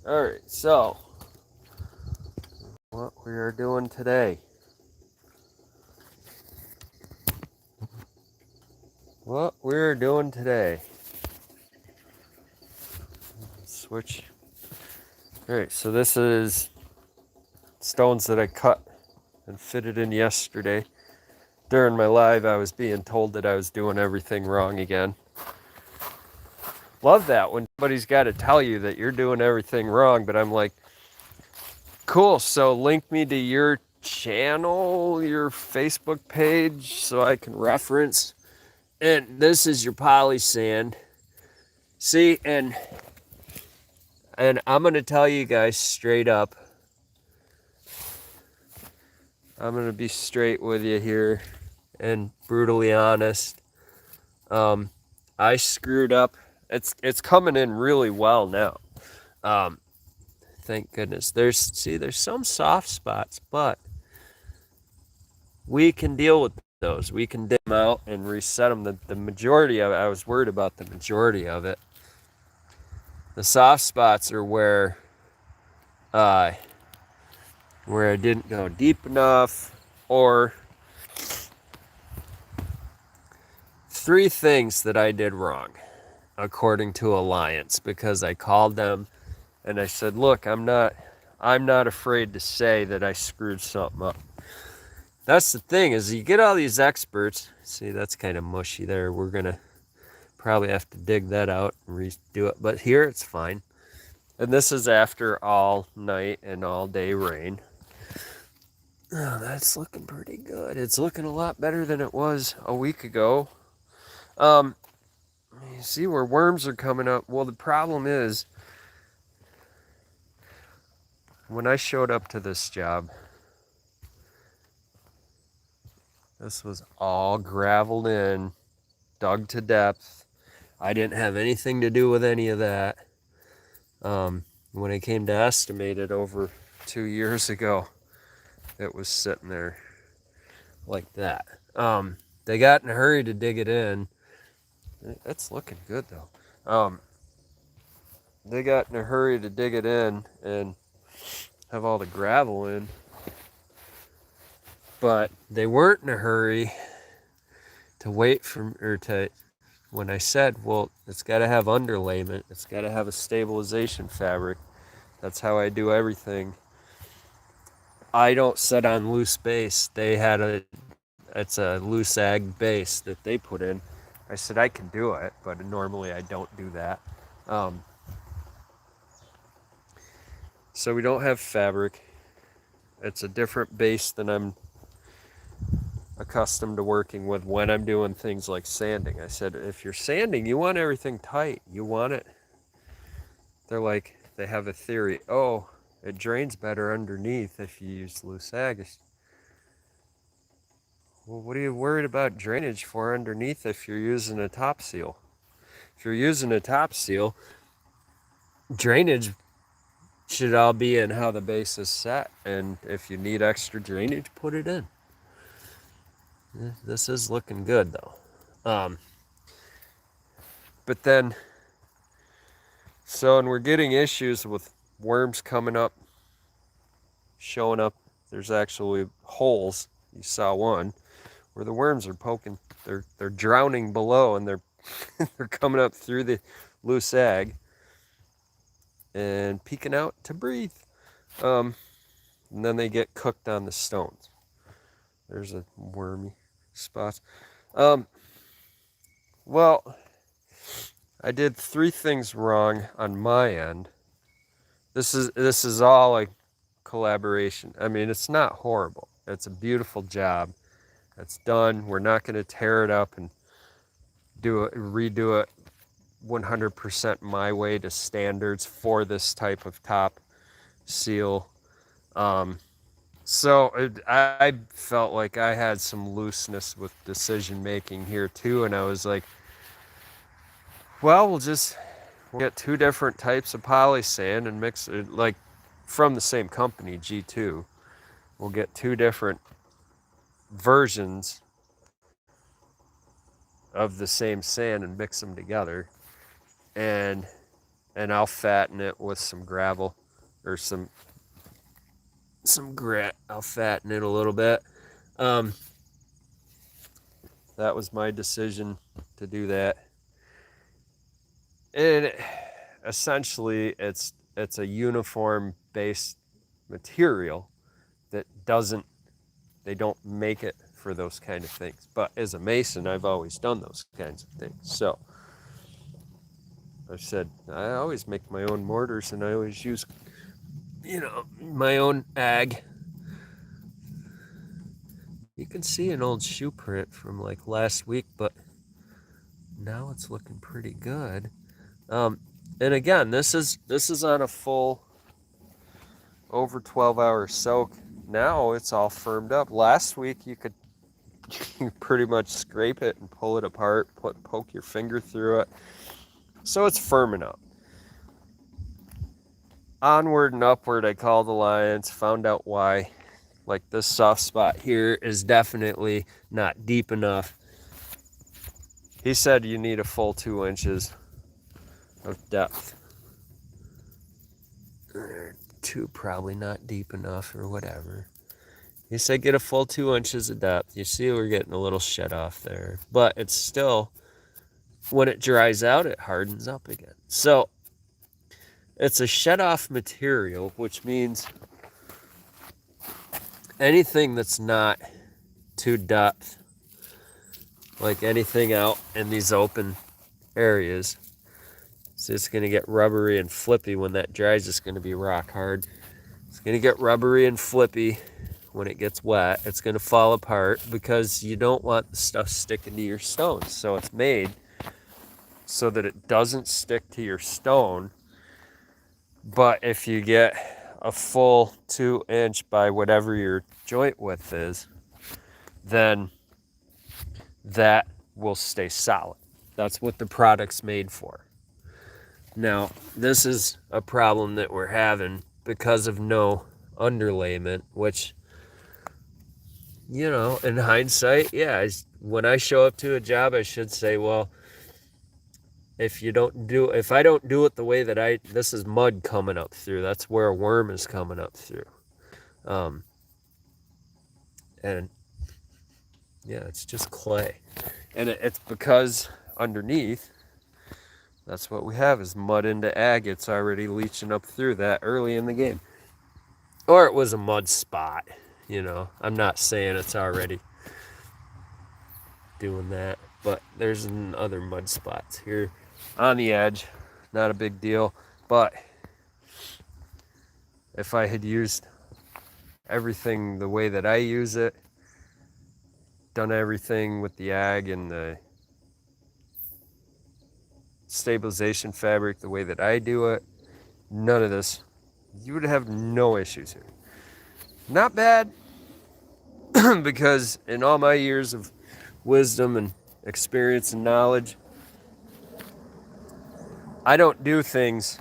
Alright, so what we are doing today. What we're doing today. Switch. Alright, so this is stones that I cut and fitted in yesterday. During my live, I was being told that I was doing everything wrong again. Love that when somebody's got to tell you that you're doing everything wrong, but I'm like, cool, so link me to your channel, your Facebook page, so I can reference. And this is your poly sand. See, and I'm going to tell you guys straight up. I'm going to be straight with you here and brutally honest. I screwed up. It's coming in really well now. Thank goodness. There's some soft spots, but we can deal with those. We can dig them out and reset them. The majority of it, I was worried about the majority of it. The soft spots are where I didn't go deep enough, or three things that I did wrong, according to Alliance, because I called them and I said, look, I'm not afraid to say that I screwed something up. That's the thing, is you get all these experts. See, that's kind of mushy there. We're going to probably have to dig that out and redo it. But here it's fine. And this is after all night and all day rain. Oh, that's looking pretty good. It's looking a lot better than it was a week ago. You see where worms are coming up. Well, the problem is, when I showed up to this job, this was all graveled in, dug to depth. I didn't have anything to do with any of that. When I came to estimate it over 2 years ago, it was sitting there like that. They got in a hurry to dig it in. It's looking good though. They got in a hurry to dig it in and have all the gravel in, but they weren't in a hurry to wait for, or to, when I said, well, it's got to have underlayment, it's got to have a stabilization fabric. That's how I do everything. I don't set on loose base. It's a loose ag base that they put in. I said I can do it, but normally I don't do that. So we don't have fabric. It's a different base than I'm accustomed to working with when I'm doing things like sanding. I said, if you're sanding, you want everything tight. You want it. They're like, they have a theory. Oh, it drains better underneath if you use loose ag. Well, what are you worried about drainage for underneath if you're using a top seal? If you're using a top seal, drainage should all be in how the base is set. And if you need extra drainage, put it in. This is looking good though. But then, and we're getting issues with worms coming up, showing up. There's actually holes. You saw one where the worms are poking. They're drowning below, and they're they're coming up through the loose ag and peeking out to breathe. And then they get cooked on the stones. There's a wormy spot. Well, I did three things wrong on my end. This is all a collaboration. I mean, it's not horrible. It's a beautiful job. It's done. We're not going to tear it up and redo it 100% my way to standards for this type of top seal. I felt like I had some looseness with decision making here too, and I was like, well, we'll get two different types of poly sand and mix it, like from the same company, G2. We'll get two different versions of the same sand and mix them together. And and I'll fatten it with some gravel or some grit. I'll fatten it a little bit. Um, that was my decision to do that. And essentially, it's a uniform based material that doesn't, they don't make it for those kind of things. But as a mason, I've always done those kinds of things. So I said, I always make my own mortars and I always use, my own ag. You can see an old shoe print from like last week, but now it's looking pretty good. And again, this is on a full over 12-hour soak. Now it's all firmed up. Last week you could pretty much scrape it and pull it apart, poke your finger through it. So it's firming up. Onward and upward, I called Alliance, found out why. Like this soft spot here is definitely not deep enough. He said you need a full 2 inches of depth. Or 2 probably not deep enough or whatever. He said get a full 2 inches of depth. You see we're getting a little shed off there. But it's still, when it dries out, it hardens up again. So it's a shed off material, which means anything that's not to depth, like anything out in these open areas, so it's going to get rubbery and flippy. When that dries, it's going to be rock hard. It's going to get rubbery and flippy when it gets wet. It's going to fall apart because you don't want the stuff sticking to your stones. So it's made so that it doesn't stick to your stone. But if you get a full 2 inch by whatever your joint width is, then that will stay solid. That's what the product's made for. Now, this is a problem that we're having because of no underlayment, which, in hindsight, yeah, when I show up to a job, I should say, well, if I don't do it the way that this is mud coming up through. That's where a worm is coming up through. And yeah, it's just clay. And it's because underneath, that's what we have is mud into agates already leaching up through that early in the game. Or it was a mud spot, I'm not saying it's already doing that, but there's other mud spots here on the edge. Not a big deal, but if I had used everything the way that I use it, done everything with the ag and the stabilization fabric the way that I do it, none of this, you would have no issues here. Not bad, because in all my years of wisdom and experience and knowledge, I don't do things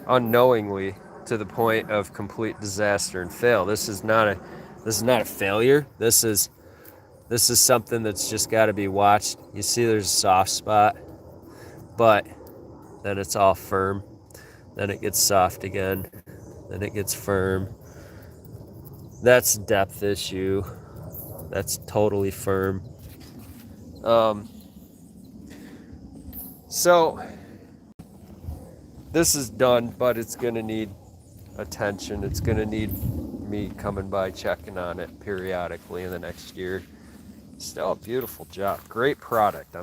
unknowingly to the point of complete disaster and fail. This is not a failure. This is something that's just got to be watched. You see there's a soft spot, but then it's all firm. Then it gets soft again. Then it gets firm. That's a depth issue. That's totally firm. So this is done, but it's going to need attention. It's going to need me coming by checking on it periodically in the next year. Still a beautiful job. Great product.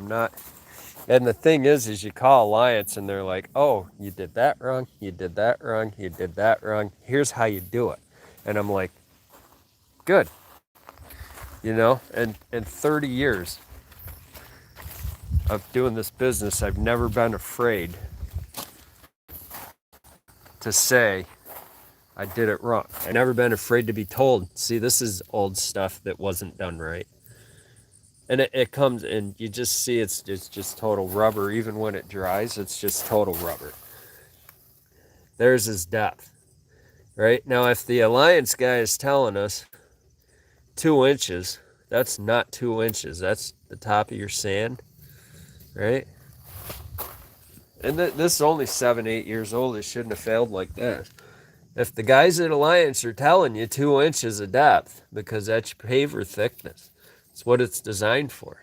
And the thing is you call Alliance and they're like, oh, you did that wrong. You did that wrong. You did that wrong. Here's how you do it. And I'm like, good. And in 30 years of doing this business, I've never been afraid to say I did it wrong. I've never been afraid to be told, see, this is old stuff that wasn't done right. And it comes and you just see it's just total rubber. Even when it dries, it's just total rubber. There's his depth. Right? Now, if the Alliance guy is telling us 2 inches, that's not 2 inches. That's the top of your sand. Right? And this is only 7, 8 years old. It shouldn't have failed like that. If the guys at Alliance are telling you 2 inches of depth, because that's your paver thickness, it's what it's designed for,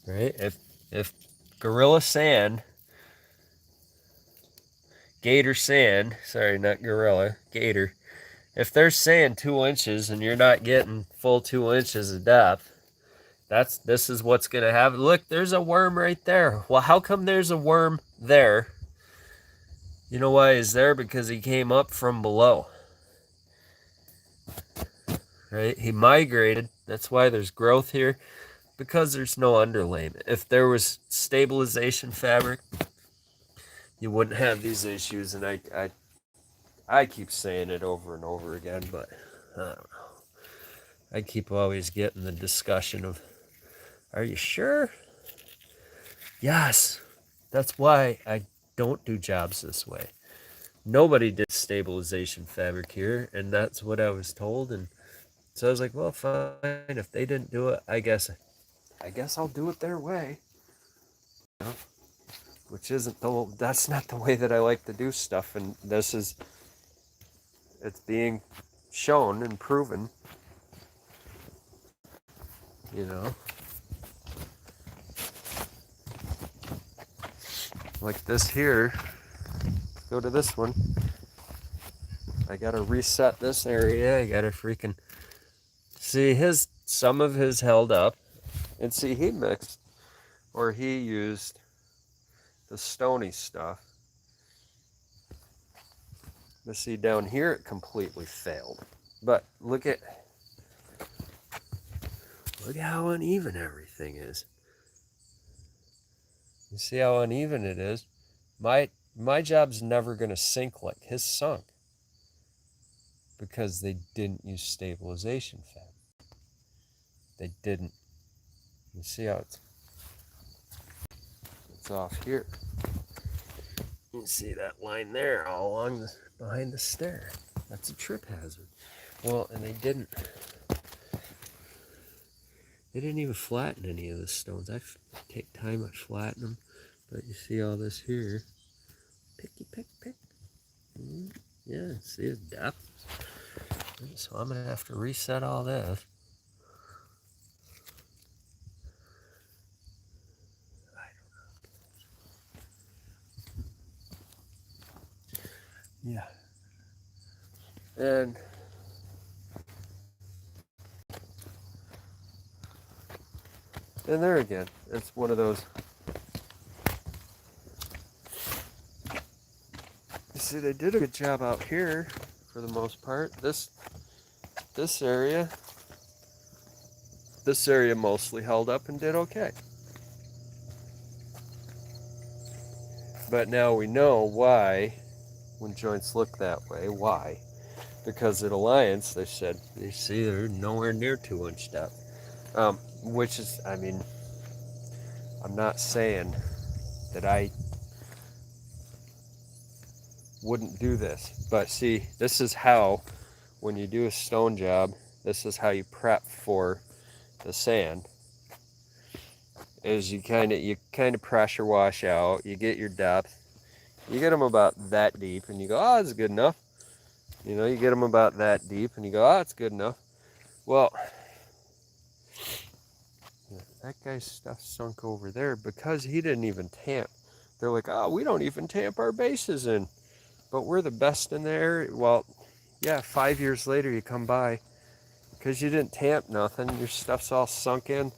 right? If Gorilla Sand, Gator Sand, sorry, not Gorilla, Gator, if they're saying 2 inches and you're not getting full 2 inches of depth, this is what's gonna happen. Look, there's a worm right there. Well, how come there's a worm there? You know why he's there? Because he came up from below. Right? He migrated. That's why there's growth here. Because there's no underlayment. If there was stabilization fabric, you wouldn't have these issues. And I keep saying it over and over again, but I don't know. I keep always getting the discussion of, are you sure? Yes. That's why I don't do jobs this way. Nobody did stabilization fabric here, and that's what I was told. And so I was like, well, fine. If they didn't do it, I guess I'll do it their way. You know? Which isn't that's not the way that I like to do stuff. And it's being shown and proven. You know, like this here. Go to this one. I gotta reset this area. I gotta freaking see some of his held up, and see he mixed, or he used the stony stuff. But see down here it completely failed. But look at how uneven everything is. You see how uneven it is? My job's never gonna sink like his sunk, because they didn't use stabilization fabric. They didn't. You see how it's off here. You see that line there all along behind the stair. That's a trip hazard. Well, and they didn't even flatten any of the stones. I take time, I flatten them. But you see all this here. Picky, pick, pick. Yeah, see the depth. So I'm going to have to reset all this. Yeah. And there again, it's one of those. You see, they did a good job out here for the most part. This area mostly held up and did okay. But now we know why, when joints look that way, why. Because at Alliance, they said, you see, they're nowhere near 2-inch depth. Which is, I mean, I'm not saying that I wouldn't do this. But see, this is how, when you do a stone job, this is how you prep for the sand. Is you kind of pressure wash out, you get your depth. You get them about that deep, and you go, oh, that's good enough. You know, you get them about that deep, and you go, oh, it's good enough. Well, that guy's stuff sunk over there because he didn't even tamp. They're like, oh, we don't even tamp our bases in, but we're the best in there. Well, yeah, 5 years later you come by, because you didn't tamp nothing, your stuff's all sunk in.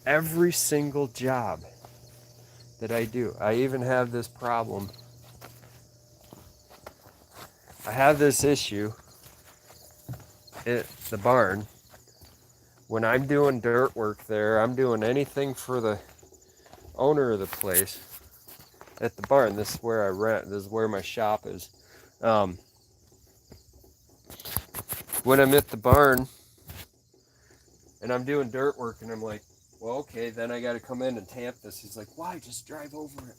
Every single job that I do, I even have this problem. I have this issue at the barn. When I'm doing dirt work there, I'm doing anything for the owner of the place at the barn. This is where I rent. This is where my shop is. When I'm at the barn and I'm doing dirt work and I'm like, well, okay, then I got to come in and tamp this. He's like, why? Just drive over it.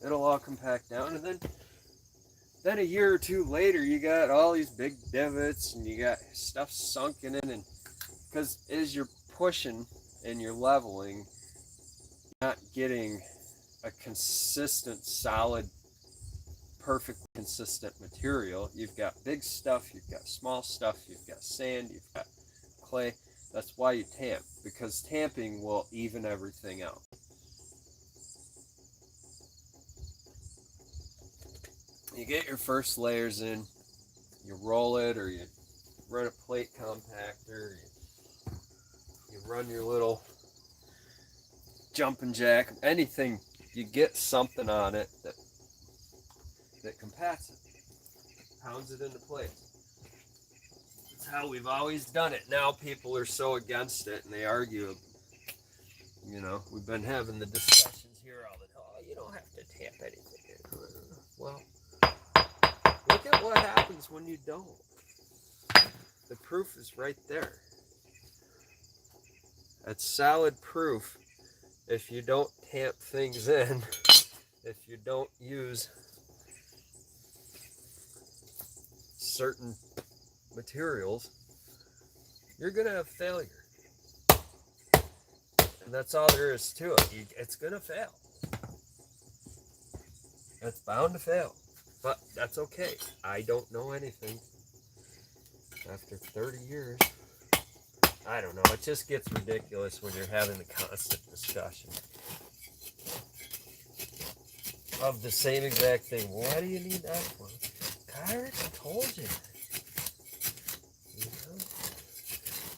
It'll all compact down. And then a year or two later, you got all these big divots and you got stuff sunken in. And because as you're pushing and you're leveling, not getting a consistent, solid, perfectly consistent material. You've got big stuff, you've got small stuff, you've got sand, you've got clay. That's why you tamp, because tamping will even everything out. You get your first layers in, you roll it, or you run a plate compactor, you run your little jumping jack, anything, you get something on it that compacts it, pounds it into place. That's how we've always done it. Now people are so against it and they argue. You know, we've been having the discussions here all the time. Oh, you don't have to tamp anything. Well, look at what happens when you don't. The proof is right there. That's solid proof. If you don't tamp things in, if you don't use certain materials, you're going to have failure. And that's all there is to it. It's going to fail. It's bound to fail. But that's okay. I don't know anything after 30 years. I don't know. It just gets ridiculous when you're having the constant discussion of the same exact thing. Well, why do you need that for? I already told you.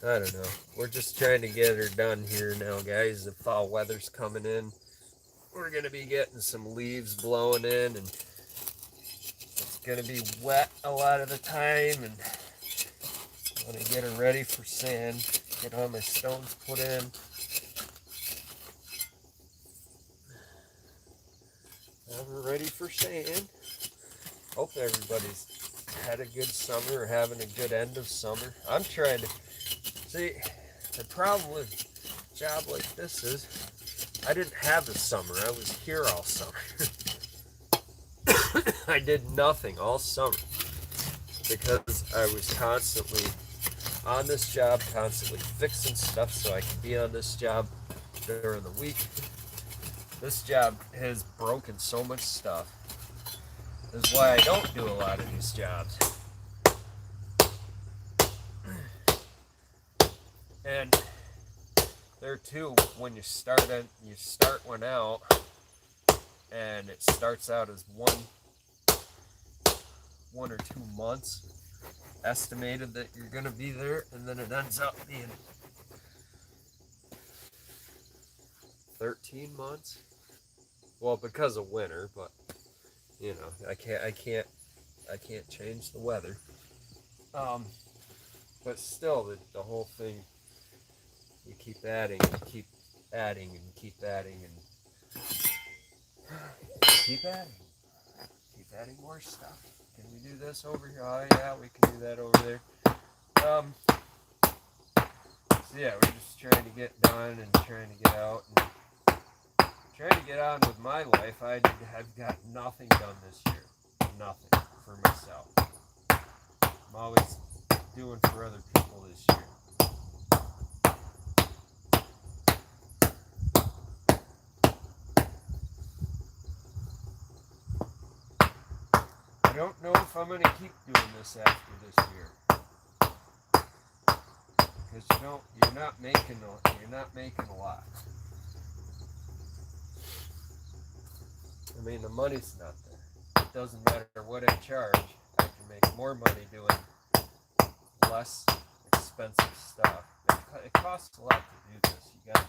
I don't know. We're just trying to get her done here now, guys. The fall weather's coming in. We're going to be getting some leaves blowing in, and it's going to be wet a lot of the time, and I'm going to get her ready for sand, get all my stones put in. Have her ready for sand. Hope everybody's had a good summer or having a good end of summer. I'm trying to see, the problem with a job like this is I didn't have a summer. I was here all summer. I did nothing all summer because I was constantly on this job, constantly fixing stuff so I could be on this job during the week. This job has broken so much stuff. That's why I don't do a lot of these jobs. And there too, when you start one out, and it starts out as one or 2 months estimated that you're going to be there, and then it ends up being 13 months. Well, because of winter, but you know, I can't change the weather. But still, the whole thing, you keep adding and keep adding and keep adding and keep adding more stuff. Can we do this over here? Oh yeah, we can do that over there. So yeah, we're just trying to get done and trying to get out and trying to get on with my life. I've got nothing done this year. Nothing for myself. I'm always doing for other people this year. I don't know if I'm going to keep doing this after this year. Because you're not making a lot. I mean, the money's not there. It doesn't matter what I charge. I can make more money doing less expensive stuff. It costs a lot to do this. You gotta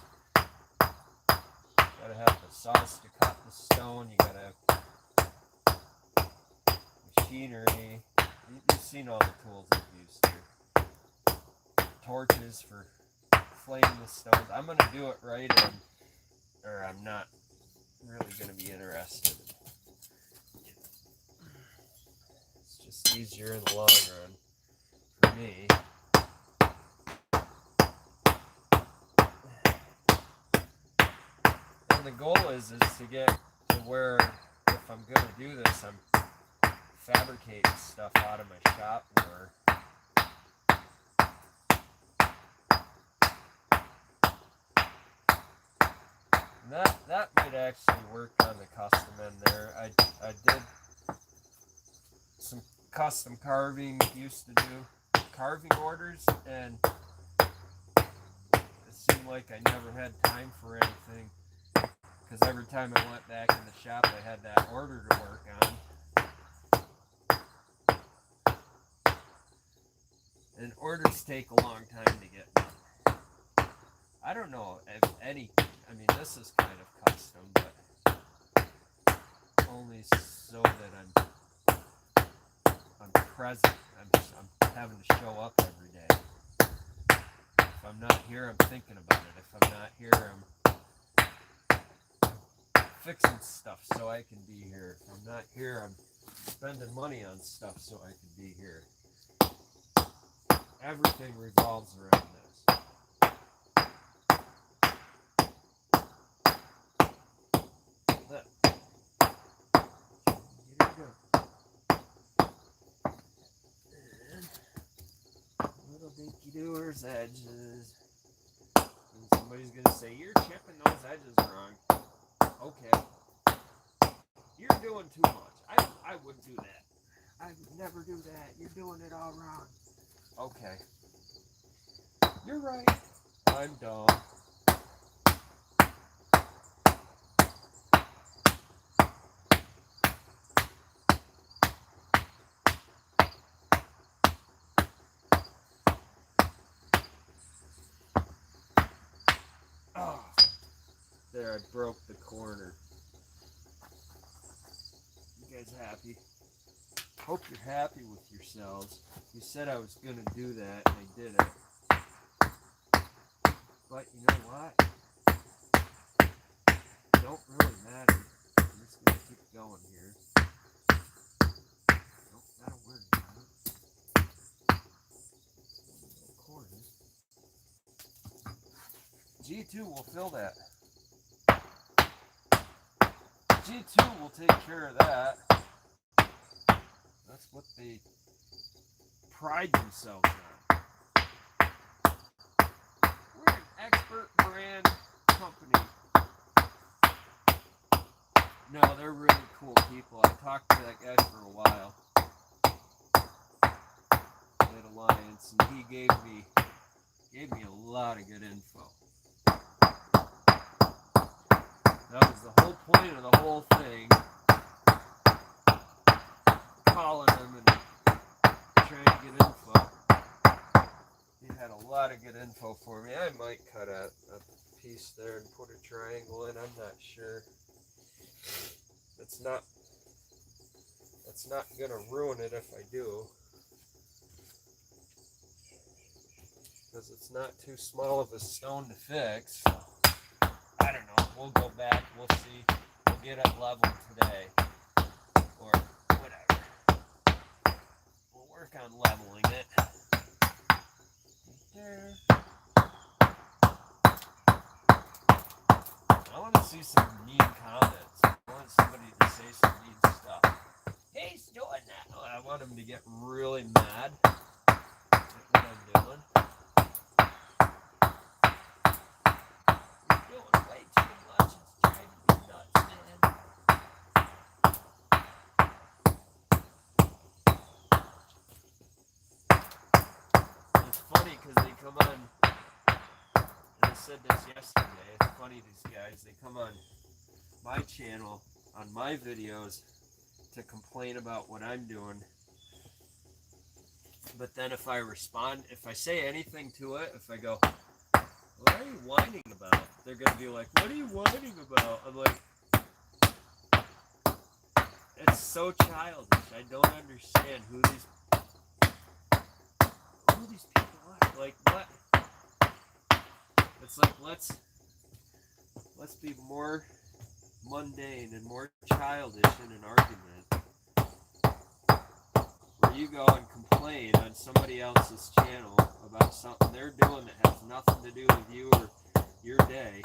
have the saws to cut the stone. You gotta have machinery. You've seen all the tools I've used here. Torches for flaming the stones. I'm gonna do it right, or I'm not really gonna be interested. It's just easier in the long run for me. And the goal is to get to where, if I'm gonna do this, I'm fabricating stuff out of my shop more. That might actually work on the custom end there. I did some custom carving, used to do carving orders, and it seemed like I never had time for anything because every time I went back in the shop I had that order to work on, and orders take a long time to get done. I don't know if any, I mean this is kind of custom, but only so that I'm present. I'm having to show up every day. If I'm not here, I'm thinking about it. If I'm not here, I'm fixing stuff so I can be here. If I'm not here, I'm spending money on stuff so I can be here. Everything revolves around this. That. Here we go. And little dinky doers edges. And somebody's gonna say, you're chipping those edges wrong. Okay. You're doing too much. I wouldn't do that. I would never do that. You're doing it all wrong. Okay. You're right. I'm dumb. Oh, there, I broke the corner. You guys happy? Hope you're happy with yourselves. You said I was going to do that, and I did it. But you know what? It don't really matter. I'm just going to keep going here. Don't gotta worry about it. Corner. G2 will fill that. G2 will take care of that. That's what they pride themselves on. We're an expert brand company. No, they're really cool people. I talked to that guy for a while at Alliance, and he gave me a lot of good info. That was the whole point of the whole thing. Calling him and trying to get info. He had a lot of good info for me. I might cut a piece there and put a triangle in. I'm not sure. That's not gonna ruin it if I do, because it's not too small of a stone to fix. So, I don't know. We'll go back. We'll see. We'll get it leveled today, or whatever. We'll work on leveling it. There. I want to see some mean comments. I want somebody to say some mean stuff. He's doing that. I want him to get really mad at what I'm doing. You're doing way too much. It's driving me nuts, man. It's funny because they come on, and I said this yesterday, it's funny, these guys, they come on my channel, on my videos, to complain about what I'm doing. But then if I respond, if I say anything to it, if I go, what are you whining about? They're going to be like, what are you whining about? I'm like, it's so childish. I don't understand who these people are. Like, what? It's like, let's be more mundane and more childish in an argument, where you go and complain on somebody else's channel about something they're doing that has nothing to do with you or your day.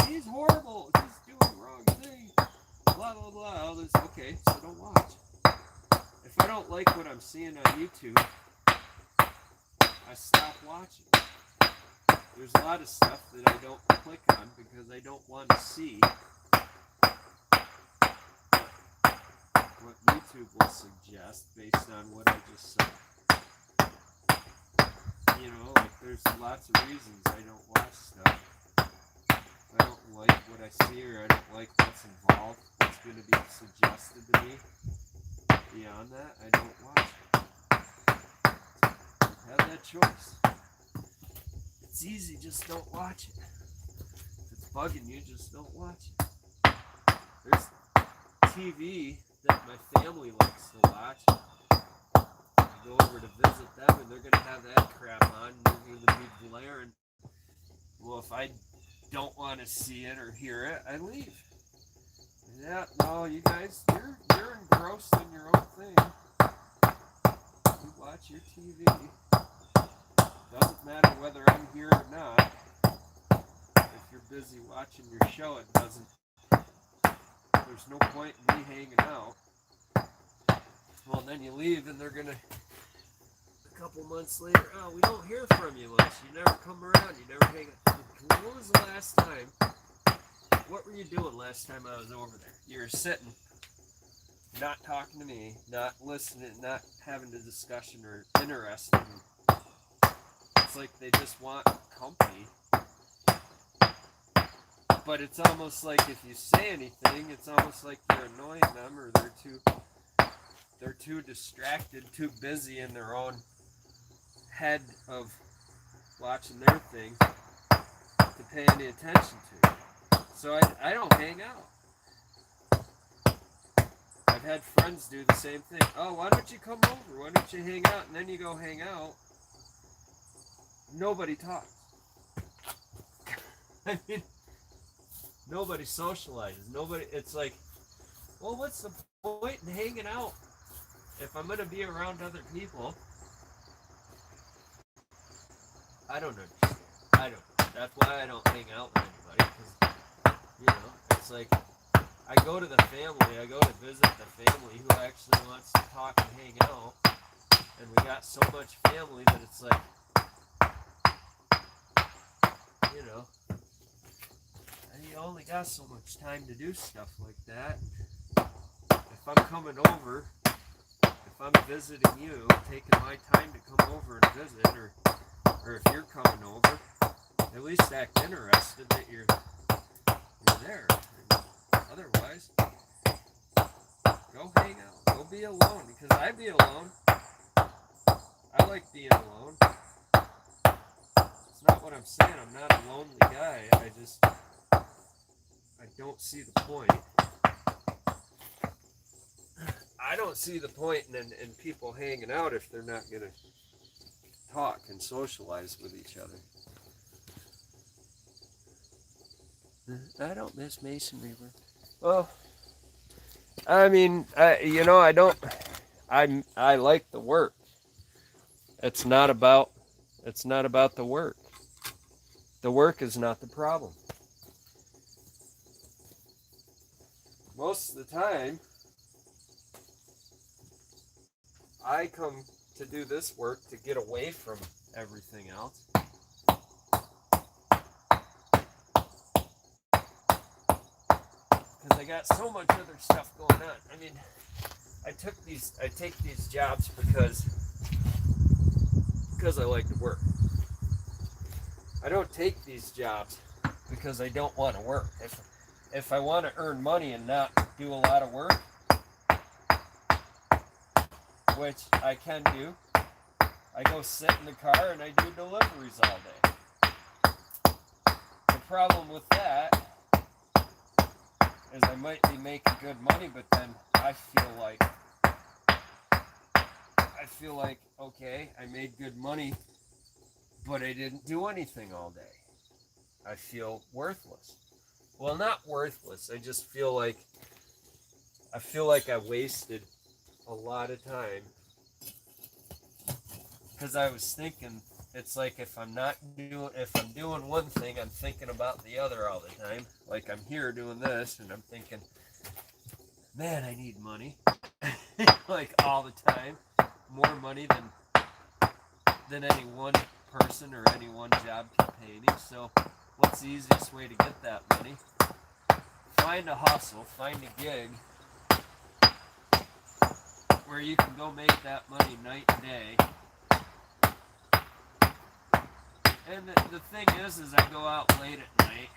He's horrible. He's doing the wrong thing. Blah, blah, blah. All this. Okay, so don't watch. If I don't like what I'm seeing on YouTube, I stop watching. there's a lot of stuff that I don't click on because I don't want to see what YouTube will suggest based on what I just saw. You know, like there's lots of reasons I don't watch stuff. I don't like what I see, or I don't like what's involved, what's going to be suggested to me. Beyond that, I don't watch it. Have that choice. It's easy, just don't watch it. If it's bugging you, just don't watch it. There's TV that my family likes to watch. I go over to visit them, and they're going to have that crap on, and they're going to be blaring. Well, if I don't want to see it or hear it, I leave. Yeah, no, you guys, you're engrossed in your own thing. You watch your TV. Doesn't matter whether I'm here or not. If you're busy watching your show, it doesn't. There's no point in me hanging out. Well, then you leave, and they're gonna. A couple months later, oh, we don't hear from you much. You never come around. You never hang out. When was the last time? What were you doing last time I was over there? You were sitting, not talking to me, not listening, not having a discussion or interested. It's like they just want company. But it's almost like if you say anything, it's almost like you're annoying them, or they're too distracted, too busy in their own head of watching their thing to pay any attention to. So I don't hang out. I've had friends do the same thing. Oh, why don't you come over? Why don't you hang out? And then you go hang out. Nobody talks. I mean, nobody socializes. Nobody. It's like, well, what's the point in hanging out if I'm going to be around other people? I don't understand. I don't. That's why I don't hang out with anybody. Because, you know, it's like I go to the family. I go to visit the family who actually wants to talk and hang out. And we got so much family that it's like, you know, you only got so much time to do stuff like that. If I'm coming over, if I'm visiting you, taking my time to come over and visit, or if you're coming over, at least act interested that you're there. Otherwise, go hang out. Go be alone, because I be alone. I like being alone. It's not what I'm saying. I'm not a lonely guy. I don't see the point. I don't see the point in people hanging out if they're not going to talk and socialize with each other. I don't miss masonry work. Well, I mean, I don't. I like the work. It's not about the work. The work is not the problem. Most of the time, I come to do this work to get away from everything else. Because I got so much other stuff going on. I mean, I take these jobs because I like to work. I don't take these jobs because I don't want to work. If I want to earn money and not do a lot of work, which I can do, I go sit in the car and I do deliveries all day. The problem with that is I might be making good money, but then I feel like, okay, I made good money, but I didn't do anything all day. I feel worthless. Well, not worthless. I just feel like I wasted a lot of time, because I was thinking, it's like if I'm doing one thing, I'm thinking about the other all the time. Like I'm here doing this, and I'm thinking, man, I need money, like all the time, more money than any one person or any one job can pay me. So what's the easiest way to get that money? Find a hustle, find a gig where you can go make that money night and day. And the thing is I go out late at night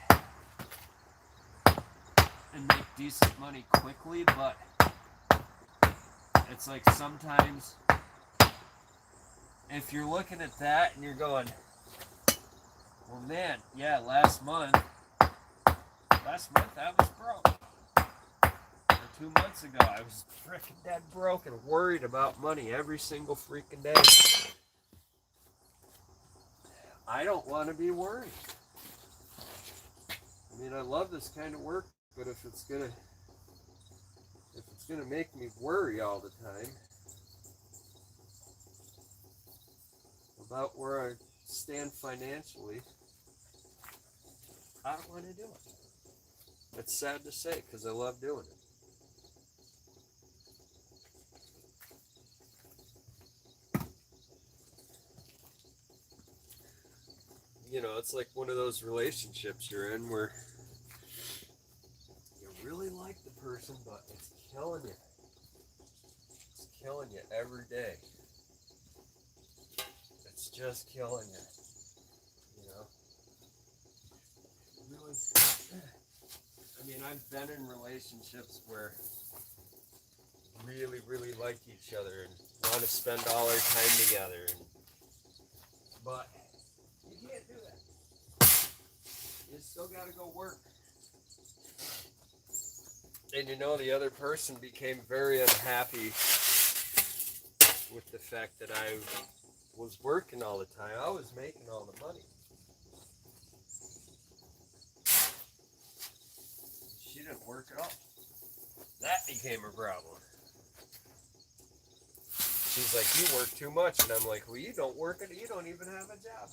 and make decent money quickly, but it's like sometimes if you're looking at that and you're going, well man, yeah, last month I was broke. Or 2 months ago I was freaking dead broke and worried about money every single freaking day. I don't want to be worried. I mean, I love this kind of work, but if it's gonna make me worry all the time about where I stand financially, I don't want to do it. It's sad to say because I love doing it. You know, it's like one of those relationships you're in where you really like the person, but it's killing you. It's killing you every day. It's just killing you. You know? Really, I mean, I've been in relationships where really like each other and want to spend all our time together, but you can't do that. You still got to go work. And you know, the other person became very unhappy with the fact that I was working all the time. I was making all the money. She didn't work at all. That became a problem. She's like, you work too much. And I'm like, well, you don't work it. You don't even have a job.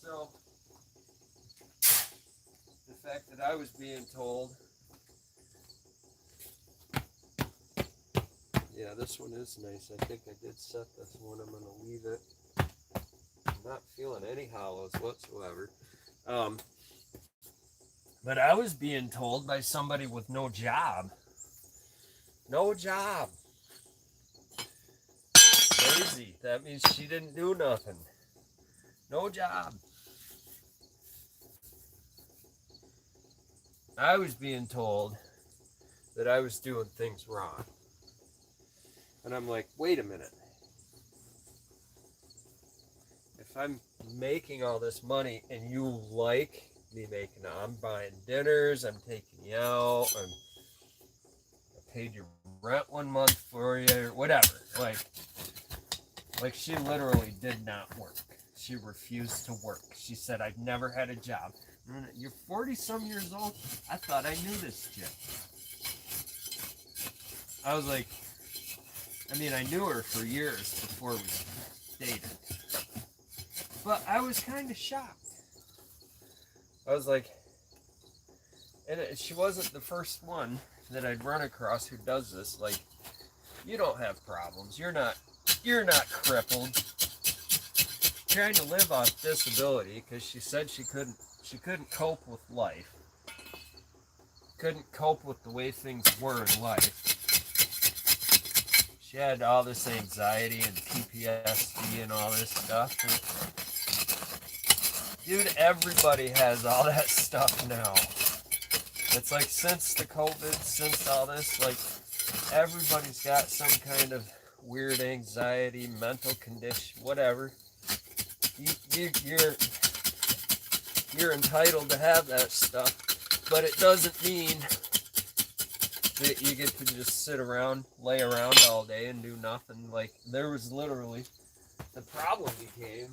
So, the fact that I was being told, yeah, this one is nice. I think I did set this one. I'm going to leave it. I'm not feeling any hollows whatsoever. But I was being told by somebody with no job. No job. Lazy. That means she didn't do nothing. No job. I was being told that I was doing things wrong. And I'm like, wait a minute. If I'm making all this money and you like me making it, I'm buying dinners, I'm taking you out, I paid your rent 1 month for you, or whatever. Like she literally did not work. She refused to work. She said, I've never had a job. You're 40-some years old? I thought I knew this chick. I was like, I mean, I knew her for years before we dated. But I was kind of shocked. I was like, and she wasn't the first one that I'd run across who does this. Like, you don't have problems. You're not crippled. Trying to live off disability because she said she couldn't cope with life. Couldn't cope with the way things were in life. She had all this anxiety and PTSD and all this stuff. And dude, everybody has all that stuff now. It's like since the COVID, since all this, like everybody's got some kind of weird anxiety, mental condition, whatever. You're entitled to have that stuff, but it doesn't mean that you get to just sit around, lay around all day and do nothing. Like, there was literally, the problem became,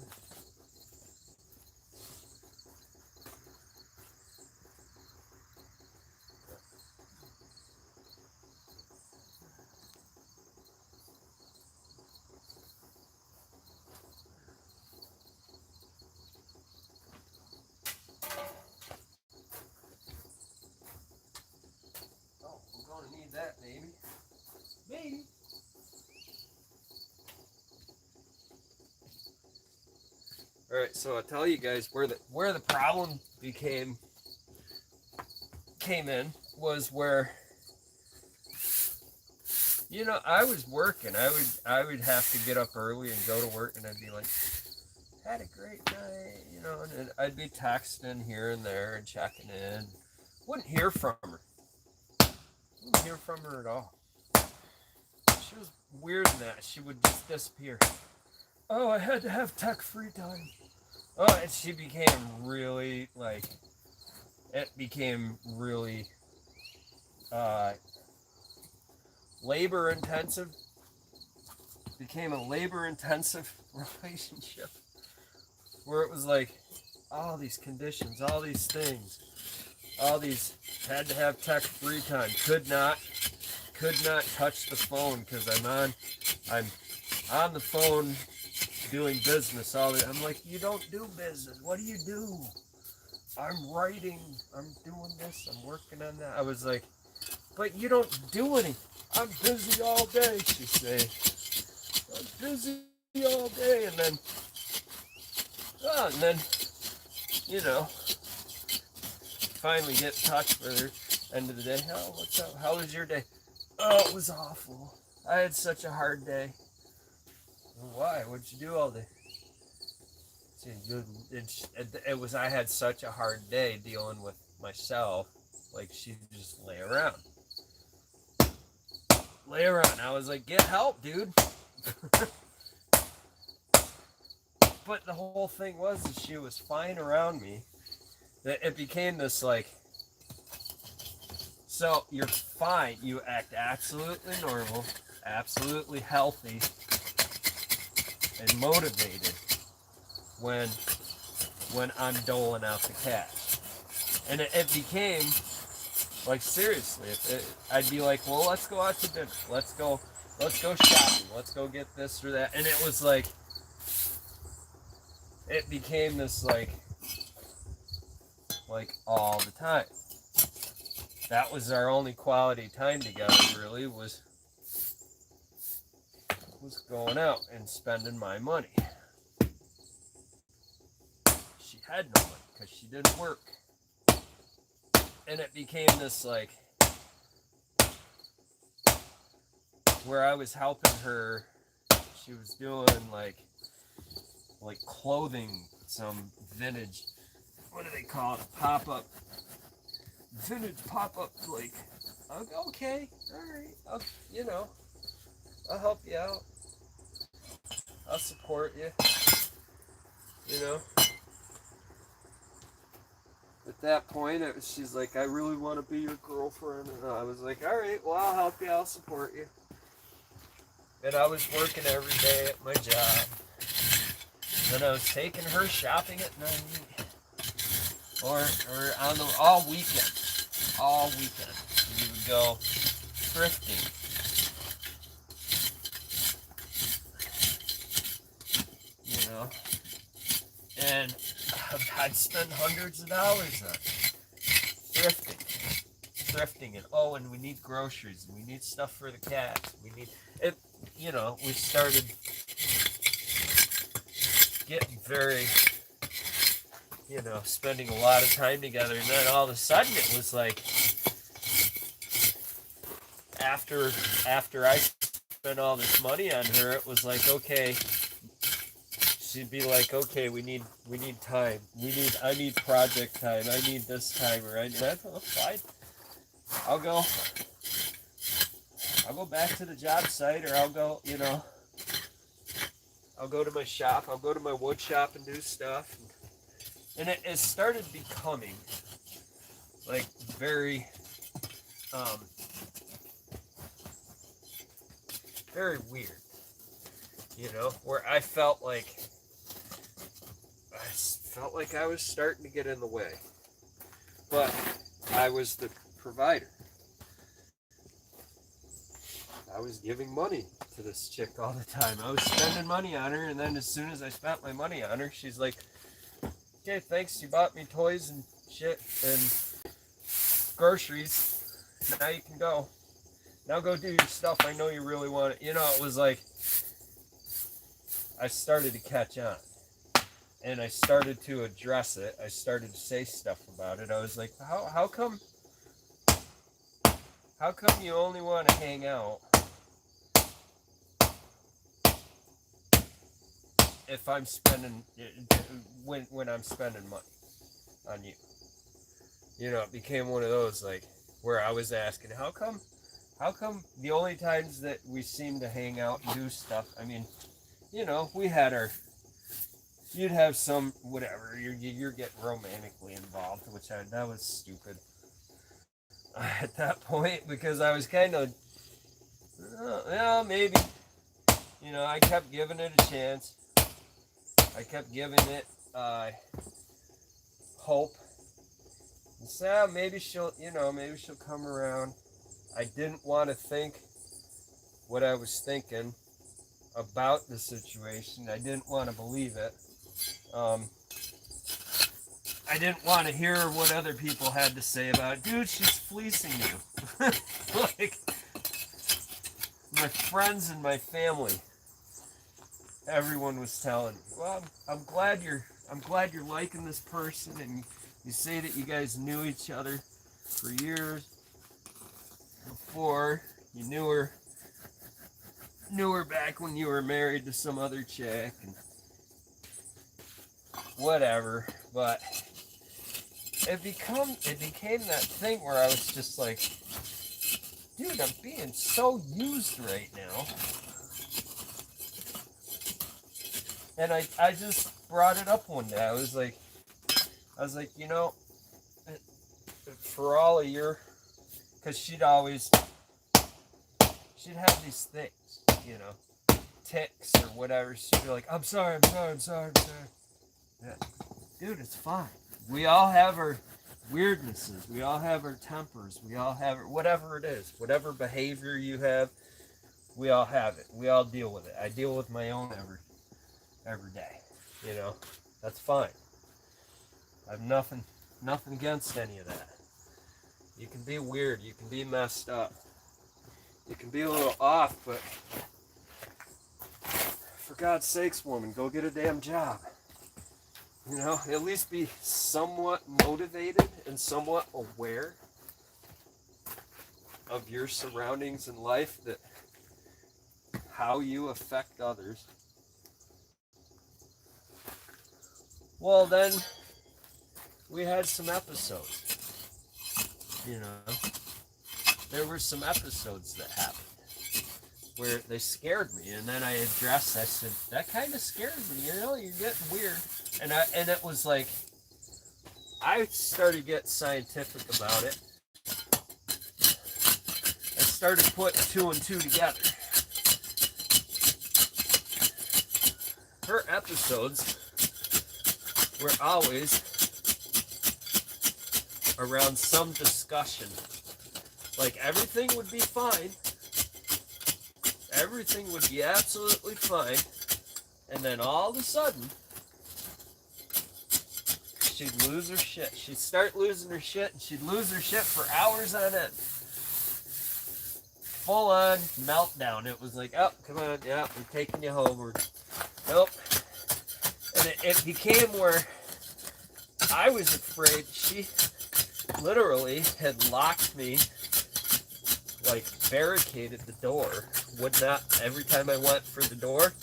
oh, I'm going to need that, maybe. Maybe. All right, so I'll tell you guys where the problem came in was where, you know, I was working. I would have to get up early and go to work, and I'd be like, had a great night, you know, and I'd be texting here and there and checking in. Wouldn't hear from her. Wouldn't hear from her at all. She was weird in that. She would just disappear. Oh, I had to have tech free time. Oh, and she became really like, it became really uh, labor intensive. Became a labor intensive relationship where it was like all these conditions, all these things, all these had to have tech free time. Could not touch the phone because I'm on the phone doing business all the. I'm like, you don't do business. What do you do? I'm writing. I'm doing this. I'm working on that. I was like, but you don't do anything. I'm busy all day. She say, I'm busy all day, and then, you know, finally get in touch with her. End of the day. Oh, what's up? How was your day? Oh, it was awful. I had such a hard day. Why? What'd you do all day? It was, I had such a hard day dealing with myself. Like, she'd just lay around. I was like, get help, dude. But the whole thing was that she was fine around me. That it became this like, so you're fine. You act absolutely normal, absolutely healthy, and motivated when I'm doling out the cash. And it became like, seriously, I'd be like, well, let's go out to dinner. Let's go shopping. Let's go get this or that. And it was like, it became this like all the time. That was our only quality time together, really, was going out and spending my money. She had no money because she didn't work. And it became this like, where I was helping her. She was doing like clothing, some vintage, what do they call it, vintage pop-up, like, okay, all right, you know, I'll help you out, I'll support you, you know. At that point, she's like, I really want to be your girlfriend, and I was like, all right, well, I'll help you, I'll support you. And I was working every day at my job. Then I was taking her shopping at night, or on the all weekend. We would go thrifting. You know, and I'd spend hundreds of dollars on thrifting, and we need groceries, and we need stuff for the cats. We need it. You know, we started getting very, you know, spending a lot of time together, and then all of a sudden it was like, after I spent all this money on her, it was like, okay, she'd be like, okay, we need time, I need project time, I need this time, or I said, oh, fine, I'll go back to the job site, or I'll go, you know, I'll go to my shop, I'll go to my wood shop and do stuff. And it started becoming like very, very weird, you know, where I felt like I was starting to get in the way, but I was the provider. I was giving money to this chick all the time. I was spending money on her, and then as soon as I spent my money on her, she's like, okay, thanks, you bought me toys and shit and groceries. Now you can go. Now go do your stuff. I know you really want it. You know, it was like, I started to catch on. and I started to address it. I started to say stuff about it. I was like, how come you only want to hang out if I'm spending when I'm spending money on you? You know, it became one of those like where I was asking, how come the only times that we seem to hang out and do stuff, I mean, you know, we had our, you'd have some, whatever, you're getting romantically involved, that was stupid at that point, because I was kind of, well, maybe, you know, I kept giving it a chance. I kept giving it hope. And so maybe maybe she'll come around. I didn't want to think what I was thinking about the situation. I didn't want to believe it. I didn't want to hear what other people had to say about it. Dude, she's fleecing you. Like, my friends and my family, everyone was telling me, well, I'm glad you're liking this person, and you say that you guys knew each other for years before you knew her back when you were married to some other chick and whatever. But it became that thing where I was just like, dude, I'm being so used right now. And I just brought it up one day. I was like, you know, for all of your, because she'd have these things, you know, tics or whatever. She'd be like, I'm sorry. Yeah. Dude, it's fine. We all have our weirdnesses. We all have our tempers. We all have whatever it is, whatever behavior you have, we all have it. We all deal with it. I deal with my own every day. You know, that's fine. I have nothing against any of that. You can be weird. You can be messed up. You can be a little off, but for God's sakes, woman, go get a damn job. You know, at least be somewhat motivated and somewhat aware of your surroundings in life, that how you affect others. Well, then we had some episodes. You know, there were some episodes that happened where they scared me, and then I said, that kind of scares me, you know, you're getting weird. And it was like, I started getting scientific about it. I started putting 2 and 2 together. Her episodes were always around some discussion. Like, everything would be fine. Everything would be absolutely fine. And then all of a sudden, she'd lose her shit. She'd start losing her shit, and she'd lose her shit for hours on end. Full on meltdown. It was like, oh, come on, yeah, I'm taking you home. Nope. And it became where I was afraid. She literally had locked me, like barricaded the door. Would not, every time I went for the door,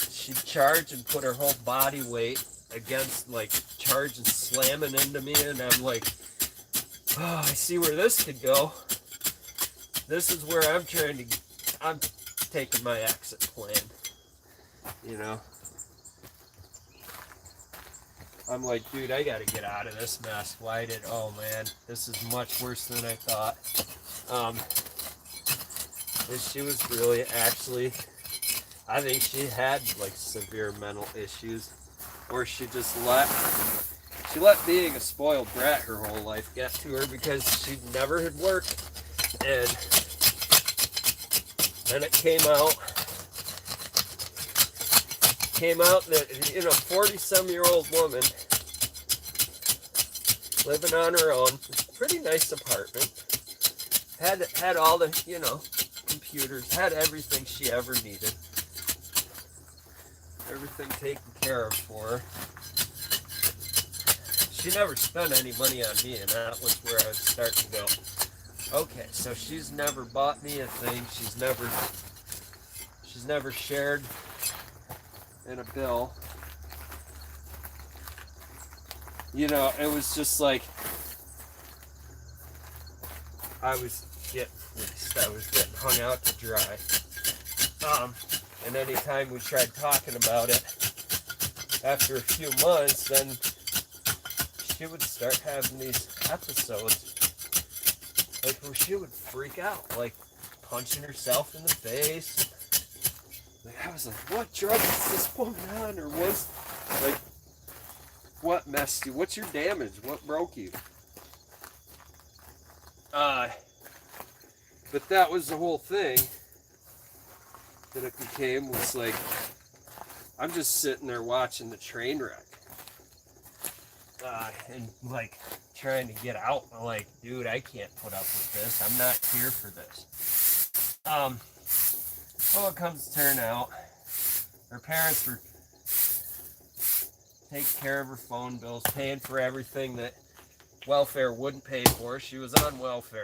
she'd charge and put her whole body weight against, like, charge and slamming into me, and I'm like, oh, I see where this could go. This is where I'm taking my exit plan, you know. I'm like, dude, I gotta get out of this mess. Oh man, this is much worse than I thought. And she was really, actually, I think she had like severe mental issues, or she let being a spoiled brat her whole life get to her, because she never had worked. And then it came out that, you know, 40-some-year-old woman living on her own, pretty nice apartment, had all the, you know, computers, had everything she ever needed. everything taken care of for her. She never spent any money on me, and that was where I was starting to go, okay, so she's never bought me a thing. She's never shared in a bill. You know, it was just like I was getting fleeced. I was getting hung out to dry. And anytime we tried talking about it, after a few months, then she would start having these episodes, like where she would freak out, like punching herself in the face. Like I was like, what drug is this woman on, or was like, what messed you? What's your damage? What broke you? But that was the whole thing that it became, was like, I'm just sitting there watching the train wreck. And like trying to get out. I'm like, dude, I can't put up with this. I'm not here for this. Well, it comes to turn out, her parents were taking care of her phone bills, paying for everything that welfare wouldn't pay for. She was on welfare.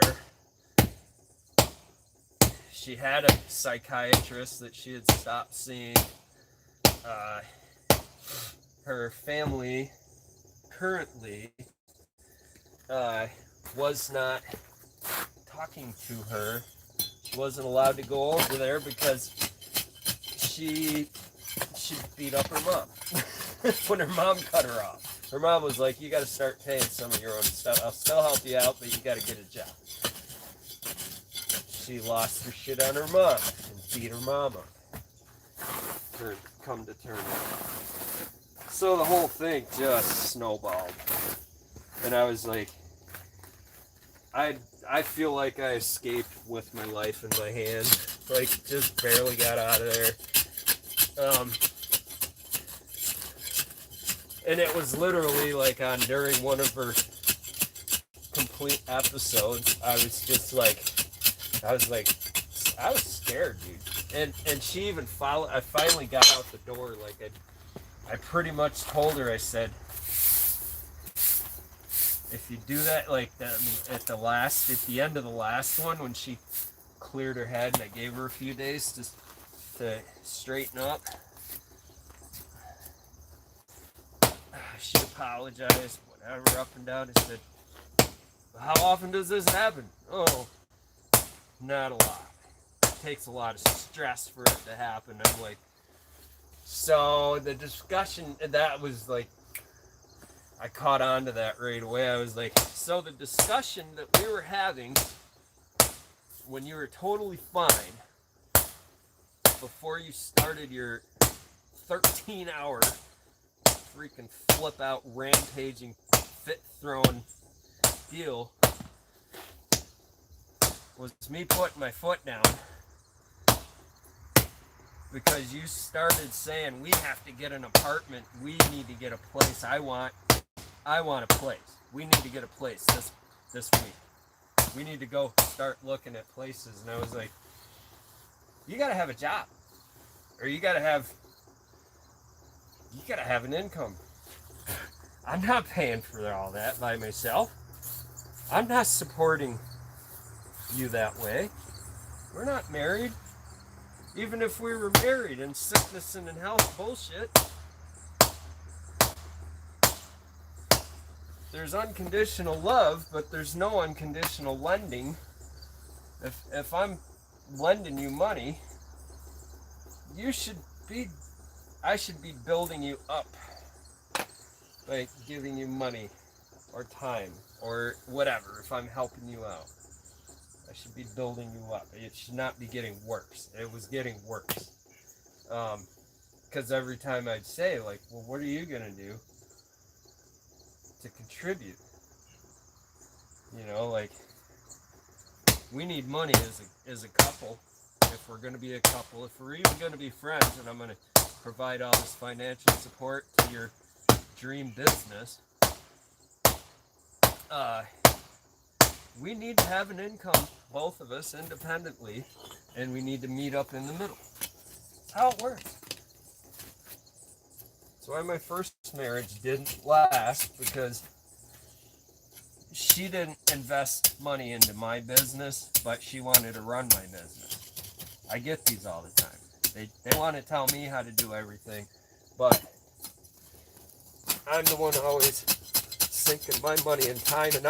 She had a psychiatrist that she had stopped seeing. Her family currently was not talking to her. She wasn't allowed to go over there because she beat up her mom when her mom cut her off. Her mom was like, you got to start paying some of your own stuff. I'll still help you out, but you got to get a job. She lost her shit on her mom and beat her mom up. Come to turn out. So the whole thing just snowballed. And I was like, I feel like I escaped with my life in my hand. Like, just barely got out of there. And it was literally like during one of her complete episodes, I was scared, dude. And she even followed. I finally got out the door. Like I pretty much told her, I said, if you do that, like at the end of the last one, when she cleared her head, and I gave her a few days to straighten up, she apologized, whatever, up and down. I said, how often does this happen? Oh, not a lot. It takes a lot of stress for it to happen. I'm like, so the discussion, that was like, I caught on to that right away. I was like, so the discussion that we were having when you were totally fine, before you started your 13-hour freaking flip out, rampaging, fit throwing deal, was me putting my foot down because you started saying, we have to get an apartment, we need to get a place, I want a place, we need to get a place this week, we need to go start looking at places. And I was like, you gotta have a job, or you gotta have an income. I'm not paying for all that by myself. I'm not supporting you that way. We're not married. Even if we were married, in sickness and in health, bullshit. There's unconditional love, but there's no unconditional lending. If I'm lending you money, I should be building you up by giving you money or time or whatever. If I'm helping you out, I should be building you up. It should not be getting worse. It was getting worse. Because every time I'd say, like, well, what are you going to do to contribute? You know, like, we need money as a couple. If we're going to be a couple, if we're even going to be friends, and I'm going to provide all this financial support to your dream business, we need to have an income, both of us independently, and we need to meet up in the middle. That's how it works. That's why my first marriage didn't last, because she didn't invest money into my business, but she wanted to run my business. I get these all the time. They want to tell me how to do everything, but I'm the one always sinking my money and time. And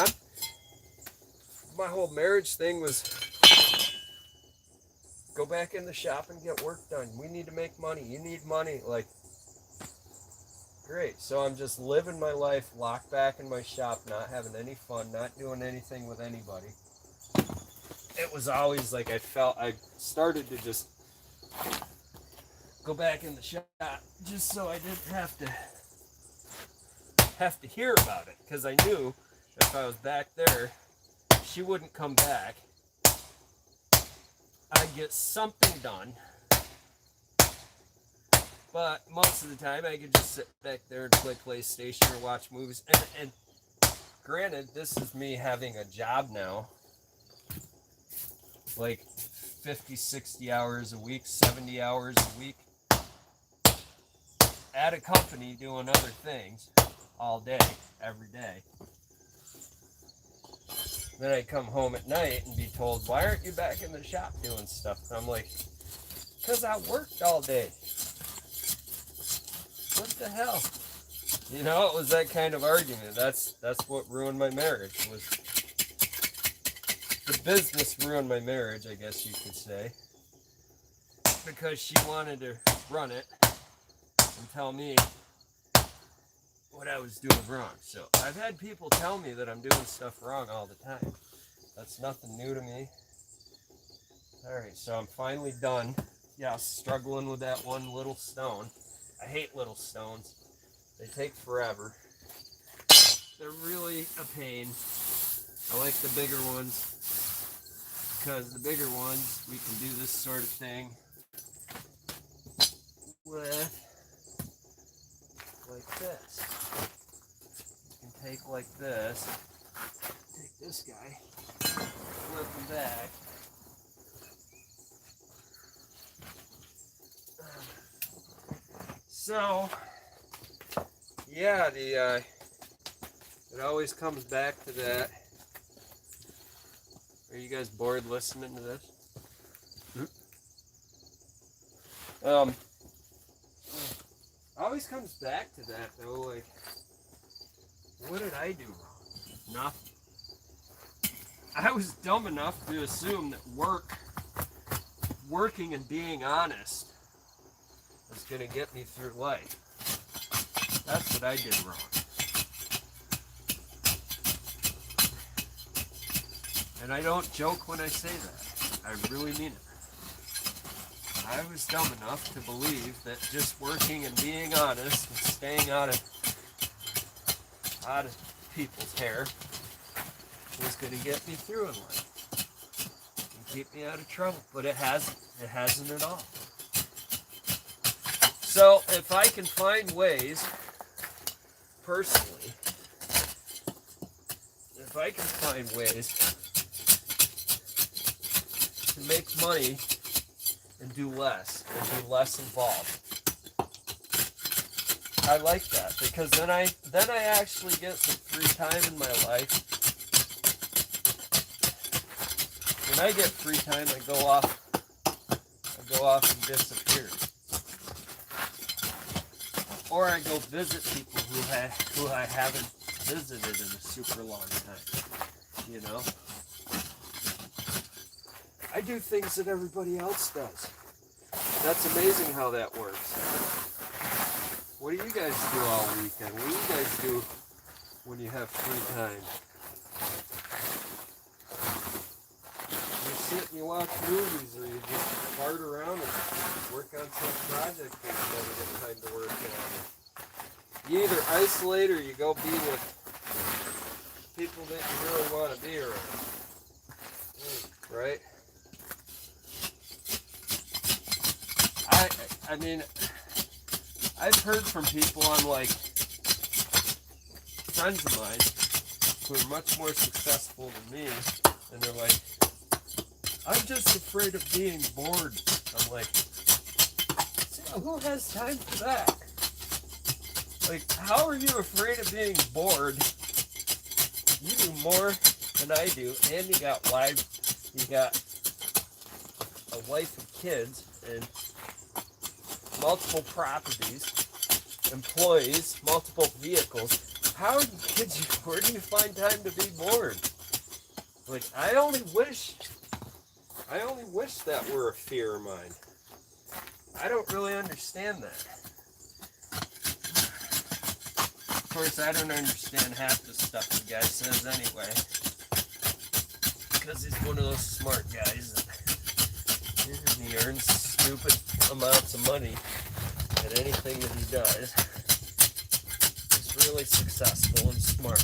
my whole marriage thing was go back in the shop and get work done. We need to make money. You need money. Like, great. So I'm just living my life locked back in my shop, not having any fun, not doing anything with anybody. It was always like I started to just go back in the shop just so I didn't have to hear about it, because I knew if I was back there, she wouldn't come back. I'd get something done, but most of the time I could just sit back there and play PlayStation or watch movies. And granted, this is me having a job now, like 50, 60 hours a week, 70 hours a week, at a company doing other things all day, every day. Then I come home at night and be told, why aren't you back in the shop doing stuff? And I'm like, because I worked all day. What the hell? You know, it was that kind of argument. That's what ruined my marriage. Was the business ruined my marriage, I guess you could say. Because she wanted to run it and tell me what I was doing wrong. So I've had people tell me that I'm doing stuff wrong all the time. That's nothing new to me. Alright, so I'm finally done. Yeah, struggling with that one little stone. I hate little stones. They take forever. They're really a pain. I like the bigger ones, because the bigger ones, we can do this sort of thing with like this. You can take like this, take this guy, flip him back. So, yeah, it always comes back to that. Are you guys bored listening to this? Always comes back to that though, like, what did I do wrong? Nothing. I was dumb enough to assume that working and being honest was gonna get me through life. That's what I did wrong. And I don't joke when I say that. I really mean it. I was dumb enough to believe that just working and being honest and staying out of people's hair was going to get me through in life and keep me out of trouble. But it hasn't. It hasn't at all. So if I can find ways, personally, if I can find ways to make money and do less involved, I like that, because then I actually get some free time in my life. When I get free time, I go off and disappear, or I go visit people who I haven't visited in a super long time. You know, I do things that everybody else does. That's amazing how that works. What do you guys do all weekend? What do you guys do when you have free time? You sit and you watch movies, or you just fart around and work on some project that you never get time to work on. You either isolate or you go be with people that you really want to be around. Right? I mean, I've heard from people on, like, friends of mine who are much more successful than me, and they're like, I'm just afraid of being bored. I'm like, who has time for that? Like, how are you afraid of being bored? You do more than I do, and you got a wife and kids, and multiple properties, employees, multiple vehicles. How are you kids? Where do you find time to be bored? Like, I only wish that were a fear of mine. I don't really understand that. Of course, I don't understand half the stuff the guy says anyway, because he's one of those smart guys, and he earns stupid amounts of money at anything that he does. He's really successful and smart.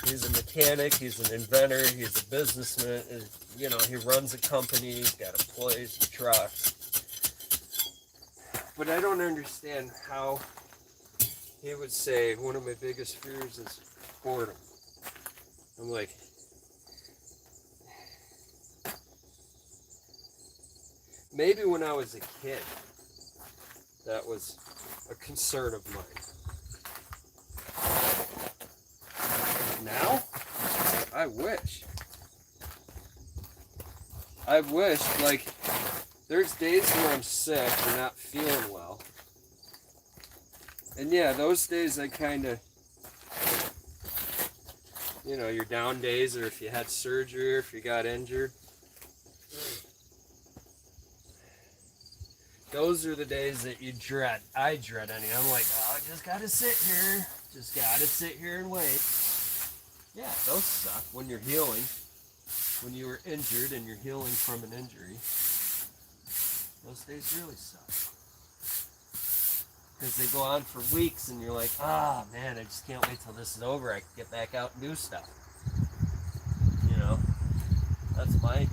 He's a mechanic, he's an inventor, he's a businessman, you know, he runs a company, he's got employees, trucks. But I don't understand how he would say one of my biggest fears is boredom. I'm like, maybe when I was a kid, that was a concern of mine. Now, I wish, like, there's days where I'm sick or not feeling well. And yeah, those days I kind of, you know, your down days, or if you had surgery or if you got injured. Those are the days that you dread. I dread any. I'm like, oh, I just gotta sit here. Just gotta sit here and wait. Yeah, those suck when you're healing. When you were injured and you're healing from an injury. Those days really suck. Because they go on for weeks and you're like, ah, oh, man, I just can't wait till this is over. I can get back out and do stuff. You know, that's my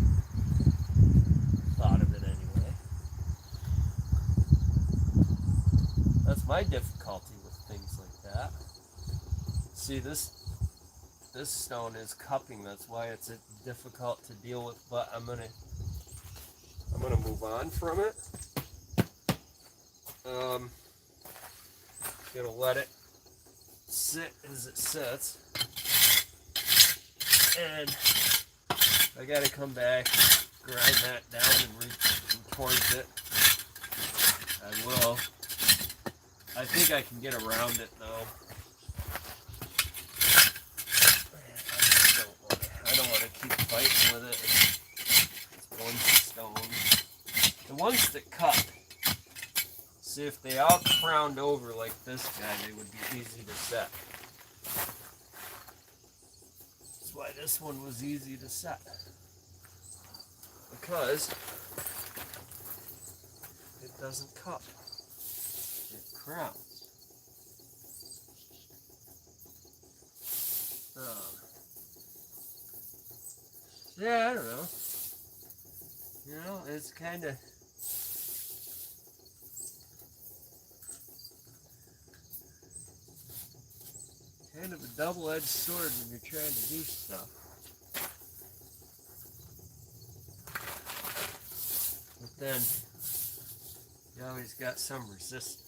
thought of it anyway. That's my difficulty with things like that. See, this stone is cupping. That's why it's difficult to deal with. But I'm gonna move on from it. Gonna let it sit as it sits, and I gotta come back, grind that down and reach towards it. I will. I think I can get around it though. I don't want to keep fighting with it. It's one stone. The ones that cut. See, if they all crowned over like this guy, they would be easy to set. That's why this one was easy to set. Because it doesn't cup. It crowns. Yeah, I don't know. You know, it's kind of... kind of a double-edged sword when you're trying to do stuff. But then, you always got some resistance.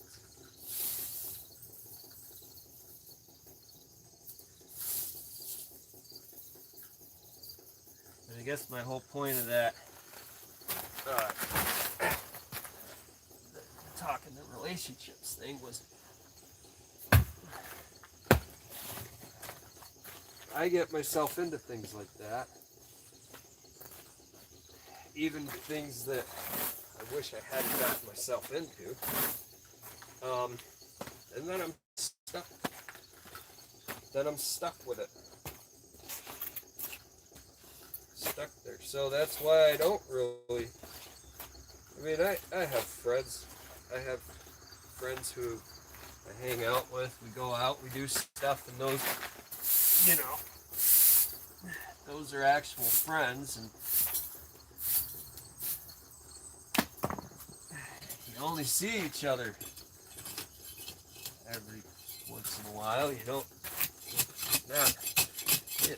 And I guess my whole point of that, talking the relationships thing was, I get myself into things like that. Even things that I wish I hadn't gotten myself into. And then I'm stuck. Then I'm stuck with it. Stuck there. So that's why I don't really... I mean, I have friends. I have friends who I hang out with. We go out, we do stuff, and those... you know, those are actual friends, and you only see each other every once in a while. You don't, not, you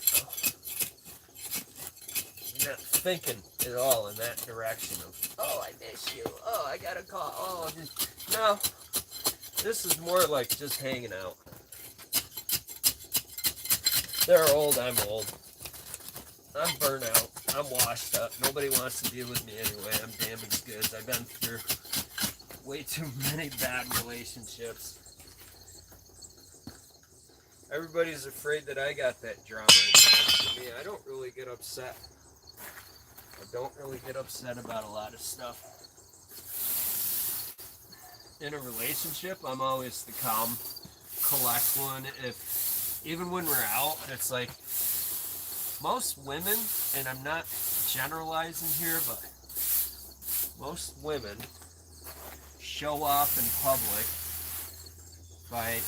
know, not thinking at all in that direction of, oh, I miss you. Oh, I got a call. Oh, no. This is more like just hanging out. They're old. I'm old. I'm burnt out. I'm washed up. Nobody wants to deal with me anyway. I'm damaged goods. I've been through way too many bad relationships. Everybody's afraid that I got that drama attached to me. I don't really get upset. I don't really get upset about a lot of stuff. In a relationship, I'm always the calm, collect one. Even when we're out, it's like most women, and I'm not generalizing here, but most women show off in public by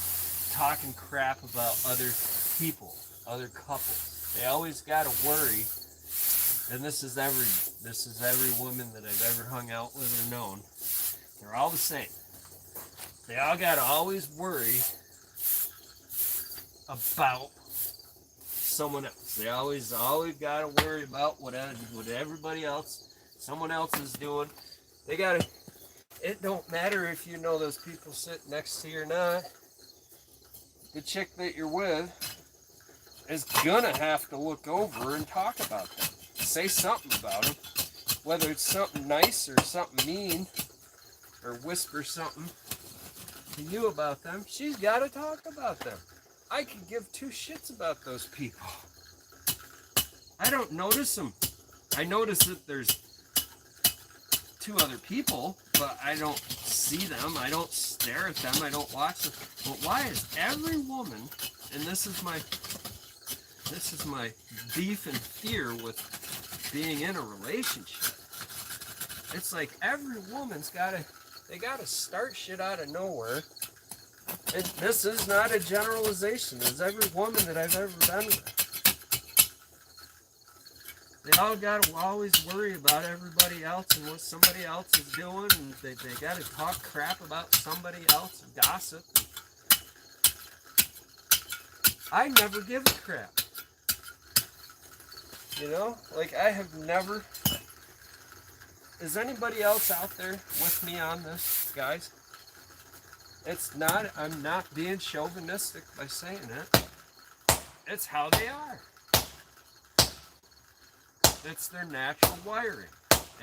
talking crap about other people, other couples. They always gotta worry, and this is every woman that I've ever hung out with or known. They're all the same. They all gotta always worry about someone else. They always gotta worry about what everybody else, someone else is doing. They gotta. It don't matter if you know those people sitting next to you or not. The chick that you're with is gonna have to look over and talk about them. Say something about them, whether it's something nice or something mean, or whisper something to you about them. She's got to talk about them. I could give two shits about those people. I don't notice them. I notice that there's two other people, but I don't see them. I don't stare at them. I don't watch them. But why is every woman, and this is my beef and fear with being in a relationship. It's like every woman's they gotta start shit out of nowhere. And this is not a generalization. It's every woman that I've ever been with. They all gotta always worry about everybody else and what somebody else is doing, and they gotta talk crap about somebody else and gossip. I never give a crap. You know, like I have never. Is anybody else out there with me on this, guys? It's not, I'm not being chauvinistic by saying it. It's how they are. It's their natural wiring.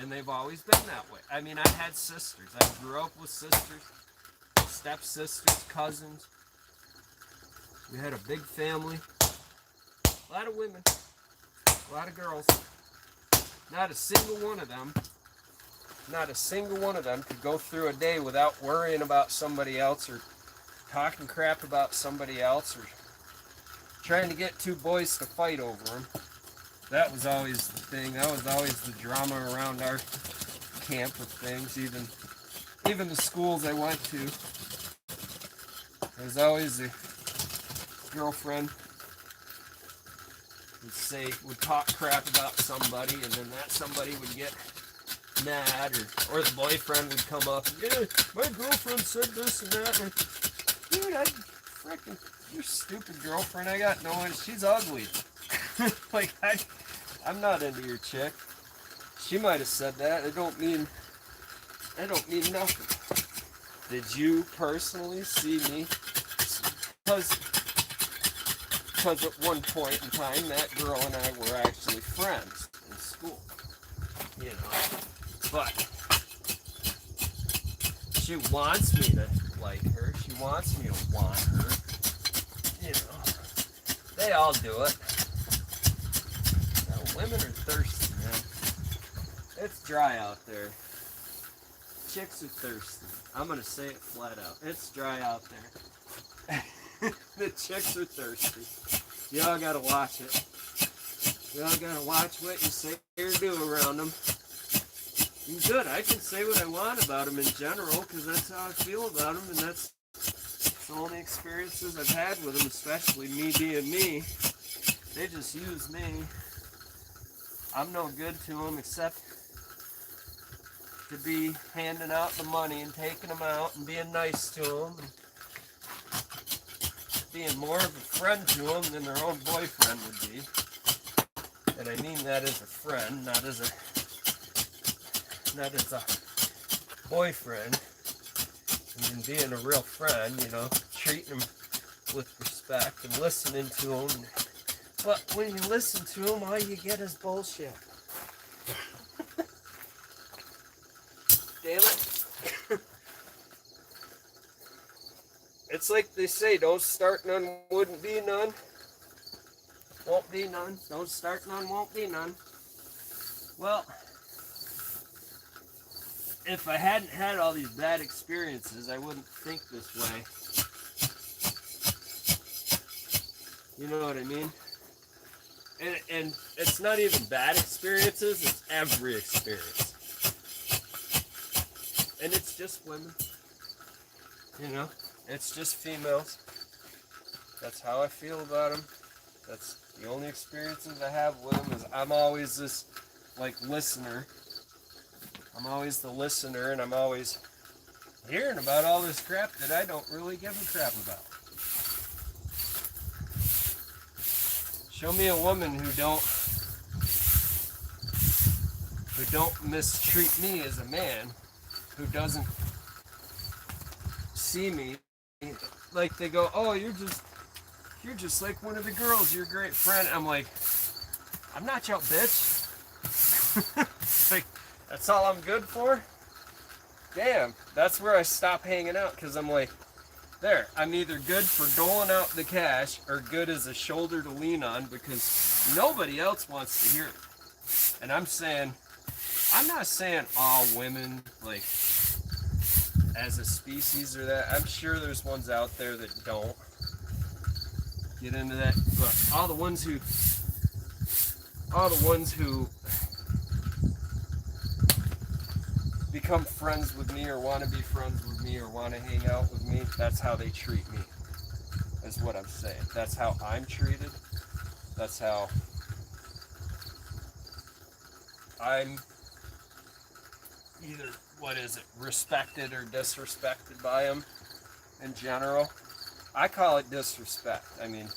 And they've always been that way. I mean, I had sisters. I grew up with sisters, stepsisters, cousins. We had a big family. A lot of women. A lot of girls. Not a single one of them could go through a day without worrying about somebody else or talking crap about somebody else or trying to get two boys to fight over them. That was always the thing. That was always the drama around our camp of things. Even the schools I went to, there was always a girlfriend would talk crap about somebody, and then that somebody would get mad, or the boyfriend would come up and, yeah, my girlfriend said this and that. And, dude, your stupid girlfriend, I got no one. She's ugly. Like, I'm not into your chick. She might have said that. It don't mean nothing. Did you personally see me? Because at one point in time, that girl and I were actually friends in school. You know. But she wants me to like her. She wants me to want her. You know. They all do it. Now, women are thirsty, man. It's dry out there. Chicks are thirsty. I'm going to say it flat out. It's dry out there. The chicks are thirsty. Y'all got to watch it. Y'all got to watch what you say or do around them. Good, I can say what I want about them in general because that's how I feel about them, and that's the only experiences I've had with them, especially me being me. They just use me. I'm no good to them except to be handing out the money and taking them out and being nice to them and being more of a friend to them than their own boyfriend would be. and I mean that as a friend, not as a boyfriend. I mean being a real friend, you know, treating him with respect and listening to him. But when you listen to him, all you get is bullshit. Damn it. It's like they say, don't start none, wouldn't be none. Won't be none. Don't start none, won't be none. Well, if I hadn't had all these bad experiences, I wouldn't think this way. You know what I mean? And it's not even bad experiences, it's every experience. And it's just women. You know? It's just females. That's how I feel about them. That's the only experiences I have with them is I'm always this, like, listener. I'm always the listener, and I'm always hearing about all this crap that I don't really give a crap about. Show me a woman who don't mistreat me as a man, who doesn't see me like they go, oh, you're just like one of the girls, you're a great friend. I'm like, I'm not your bitch. Like, that's all I'm good for? Damn, that's where I stop hanging out, because I'm like, there, I'm either good for doling out the cash or good as a shoulder to lean on, because nobody else wants to hear it. And I'm not saying all women, like, as a species or that. I'm sure there's ones out there that don't get into that, but all the ones who become friends with me or want to be friends with me or want to hang out with me, that's how they treat me, is what I'm saying. That's how I'm treated. That's how I'm either, respected or disrespected by them in general. I call it disrespect. I mean,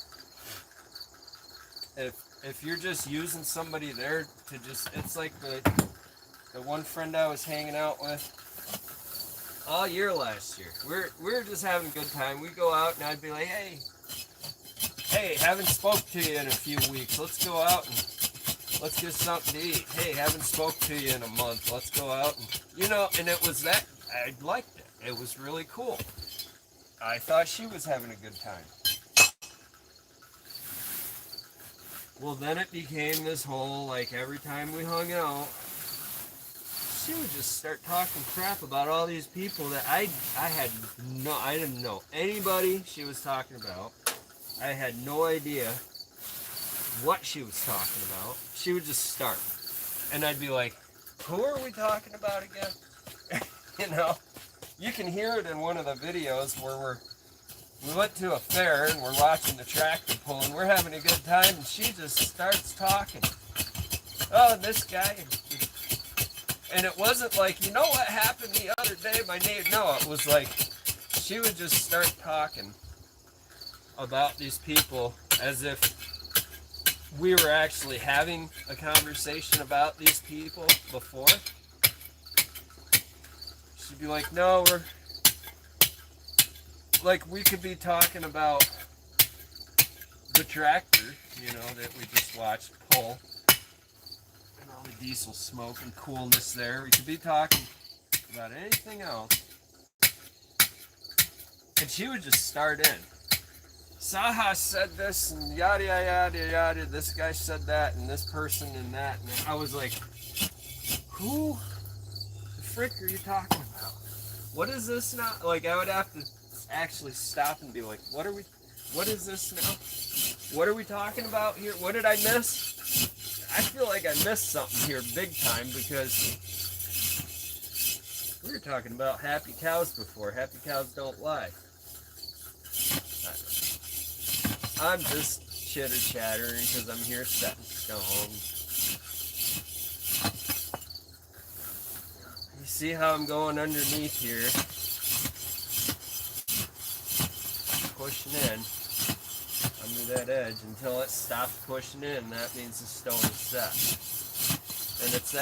if you're just using somebody there to just, it's like the one friend I was hanging out with all year last year. We're just having a good time. We go out and I'd be like, hey, haven't spoke to you in a few weeks. Let's go out and let's get something to eat. Hey, haven't spoke to you in a month. Let's go out and, you know, and it was that, I liked it. It was really cool. I thought she was having a good time. Well, then it became this whole, like, every time we hung out, she would just start talking crap about all these people that I didn't know anybody she was talking about. I had no idea what she was talking about. She would just start. And I'd be like, who are we talking about again? You know, you can hear it in one of the videos where we went to a fair and we're watching the tractor pull and we're having a good time and she just starts talking. Oh, this guy. And it wasn't like, you know what happened the other day, my neighbor. No, it was like she would just start talking about these people as if we were actually having a conversation about these people before. She'd be like, no, we could be talking about the tractor, you know, that we just watched pull. And all the diesel smoke and coolness there. We could be talking about anything else. And she would just start in. Saha said this and yada yada yada. This guy said that and this person and that. And I was like, who the frick are you talking about? What is this now? Like, I would have to actually stop and be like, what is this now? What are we talking about here? What did I miss? I feel like I missed something here big time because we were talking about happy cows before. Happy cows don't lie. I'm just chitter-chattering because I'm here setting stone. You see how I'm going underneath here? Pushing in. under that edge until it stops pushing in. That means the stone is set. And it's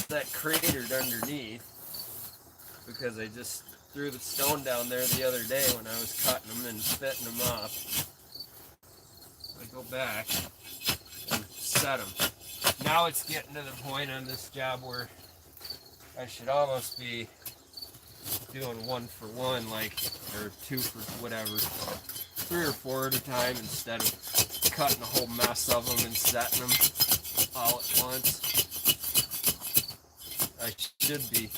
that cratered underneath, because I just threw the stone down there the other day when I was cutting them and fitting them up. I go back and set them. Now it's getting to the point on this job where I should almost be doing 1 for 1, like, or 2 for whatever, 3 or 4 at a time instead of cutting a whole mess of them and setting them all at once. I should be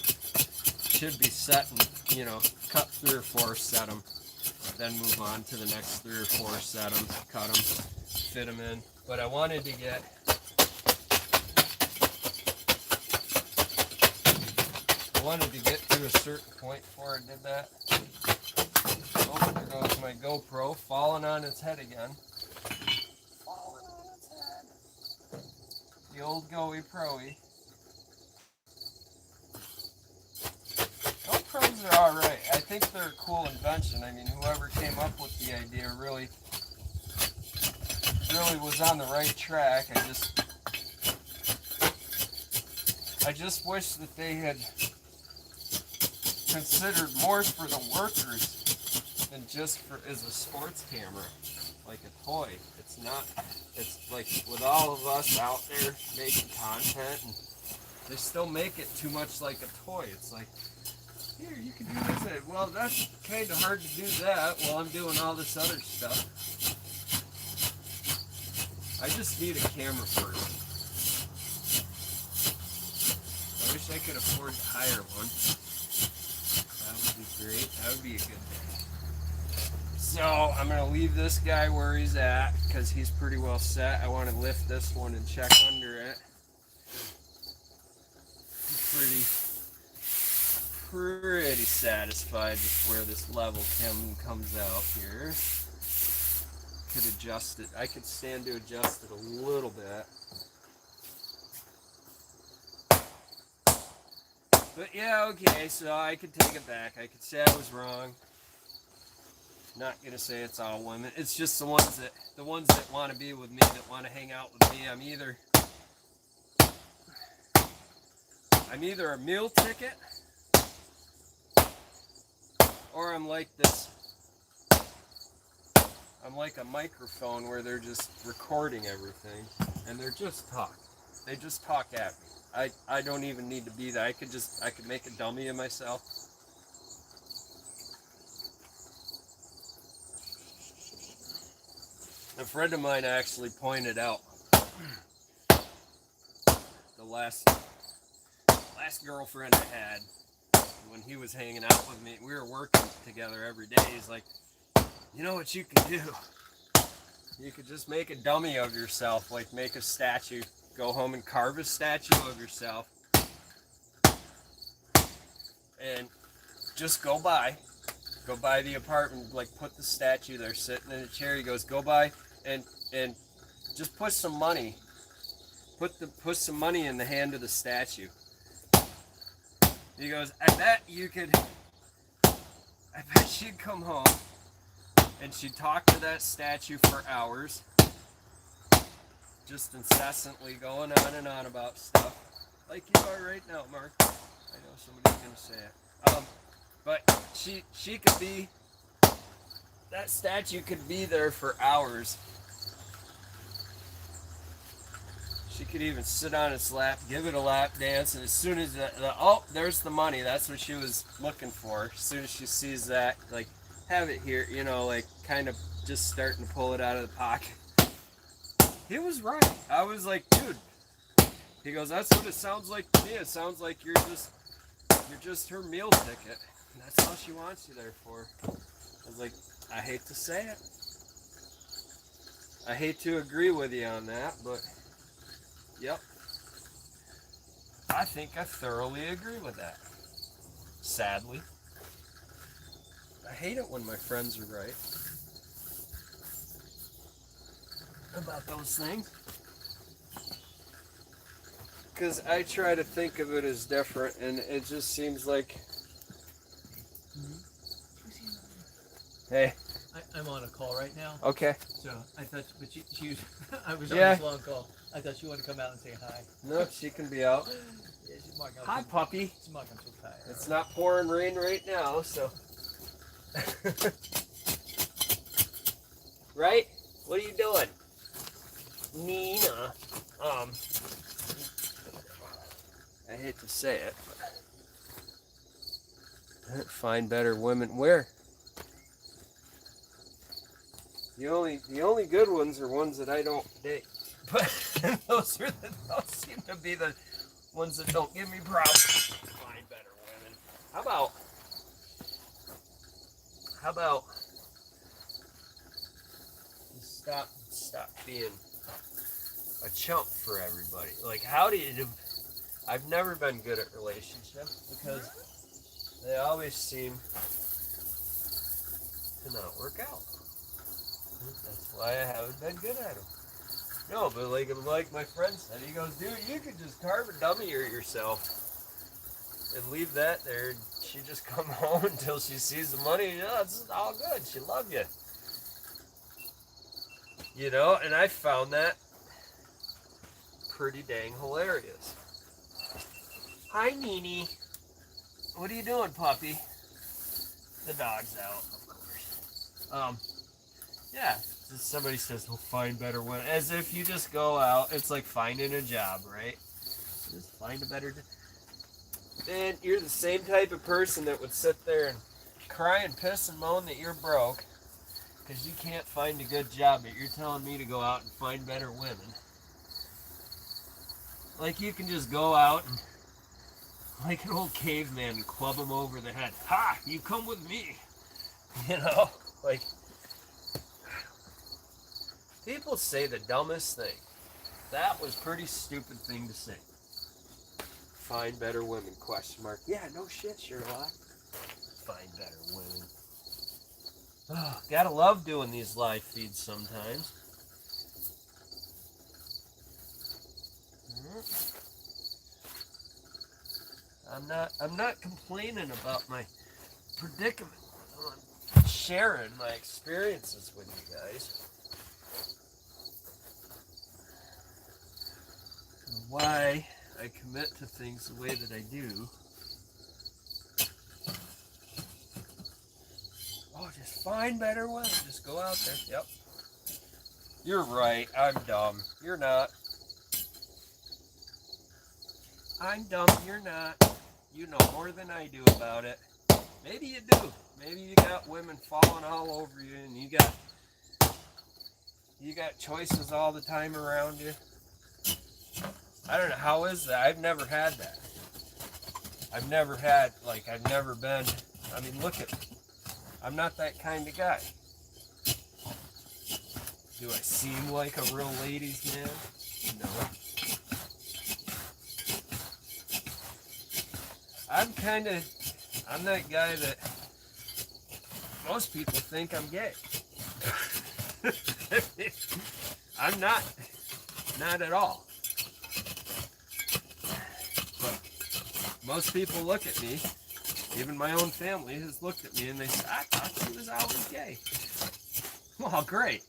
setting, you know, cut 3 or 4, set them, then move on to the next 3 or 4, set them, cut them, fit them in. But I wanted to get to a certain point before I did that. Oh, there goes my GoPro, falling on its head again. Falling on its head. The old Goey Proey. GoPros are alright. I think they're a cool invention. I mean, whoever came up with the idea really was on the right track. I just wish that they had considered more for the workers than just for as a sports camera, like a toy. It's not. It's like with all of us out there making content, and they still make it too much like a toy. It's like, here, you can do this. Well, that's kind of hard to do that while I'm doing all this other stuff. I just need a camera first. I wish I could afford to hire one. That would be great. That would be a good day. So I'm going to leave this guy where he's at because he's pretty well set. I want to lift this one and check under it. Pretty satisfied with where this level comes out here. Could adjust it. I could stand to adjust it a little bit. But yeah, okay, so I could take it back. I could say I was wrong. Not gonna say it's all women. It's just the ones that want to be with me, that want to hang out with me. I'm either a meal ticket, or I'm like this. I'm like a microphone where they're just recording everything, and they're just talk. They just talk at me. I don't even need to be there. I could make a dummy of myself. A friend of mine actually pointed out the last girlfriend I had, when he was hanging out with me, we were working together every day. He's like, you know what you could do? You could just make a dummy of yourself, like make a statue. Go home and carve a statue of yourself, and just go by the apartment, like put the statue there sitting in a chair. He goes, go by and just put some money, put some money in the hand of the statue. He goes, I bet she'd come home and she'd talk to that statue for hours, just incessantly going on and on about stuff, like you are right now, Mark. I know somebody's gonna say it. But she could be, that statue could be there for hours. She could even sit on its lap, give it a lap dance, and as soon as oh, there's the money. That's what she was looking for. As soon as she sees that, like, have it here, you know, like kind of just starting to pull it out of the pocket. He was right. I was like, dude. He goes, that's what it sounds like to me. It sounds like you're just her meal ticket. And that's all she wants you there for. I was like, I hate to say it. I hate to agree with you on that, but yep. I think I thoroughly agree with that. Sadly. I hate it when my friends are right about those things. Because I try to think of it as different, and it just seems like Hey. I'm on a call right now. Okay. So I thought, but she I was on Yeah. this long call. I thought she wanted to come out and say hi. No, she can be out. Yeah, she's marking. Hi, puppy. She's marking so tired. It's not pouring rain right now, so. Right? What are you doing? Nina. I hate to say it, but find better women. Where? The only good ones are ones that I don't date. But those seem to be the ones that don't give me problems. Find better women. How about you stop being a chump for everybody? Like, how do you do? I've never been good at relationships because they always seem to not work out. That's why I haven't been good at them. No, but like my friend said, he goes, dude, you could just carve a dummy of yourself and leave that there, and she just come home until she sees the money, and it's all good. She loved you. You know, and I found that pretty dang hilarious. Hi, Nene. What are you doing, puppy? The dog's out, of course. Yeah, somebody says, "We'll find better women." As if you just go out, it's like finding a job, right? Just find a better job. Man, you're the same type of person that would sit there and cry and piss and moan that you're broke because you can't find a good job, but you're telling me to go out and find better women. Like you can just go out and, like an old caveman, and club them over the head. Ha! You come with me. You know? Like, people say the dumbest thing. That was a pretty stupid thing to say. Find better women, question mark. Yeah, no shit, Sherlock. Find better women. Oh, gotta love doing these live feeds sometimes. I'm not complaining about my predicament. I'm sharing my experiences with you guys. And why I commit to things the way that I do. Oh, just find better women. Just go out there. Yep. You're right. I'm dumb. You're not. I'm dumb. You're not. You know more than I do about it. Maybe you do. Maybe you got women falling all over you, and you got choices all the time around you. I don't know. How is that? I've never had that. I've never been. I mean, look at me. I'm not that kind of guy. Do I seem like a real ladies' man? No. I'm that guy that most people think I'm gay. I'm not at all. But most people look at me, even my own family has looked at me and they say, I thought she was always gay. Well, great.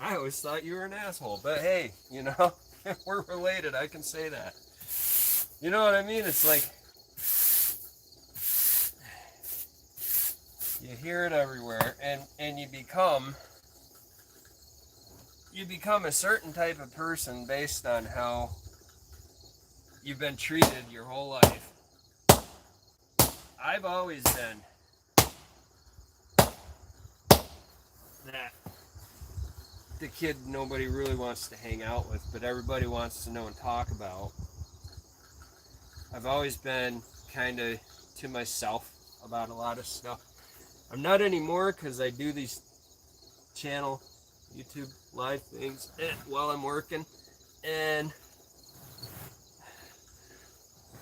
I always thought you were an asshole, but hey, you know, if we're related, I can say that. You know what I mean? It's like, you hear it everywhere, and you become a certain type of person based on how you've been treated your whole life. I've always been that the kid nobody really wants to hang out with, but everybody wants to know and talk about. I've always been kind of to myself about a lot of stuff. I'm not anymore because I do these YouTube live things while I'm working, and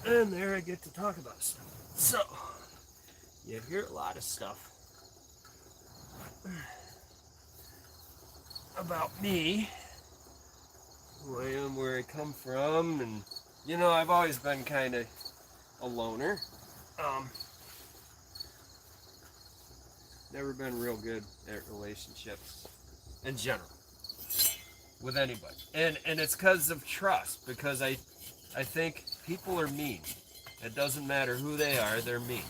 there I get to talk about stuff. So, you hear a lot of stuff about me, who I am, where I come from, and you know, I've always been kind of a loner. Never been real good at relationships in general with anybody. And it's because of trust, because I think people are mean. It doesn't matter who they are, they're mean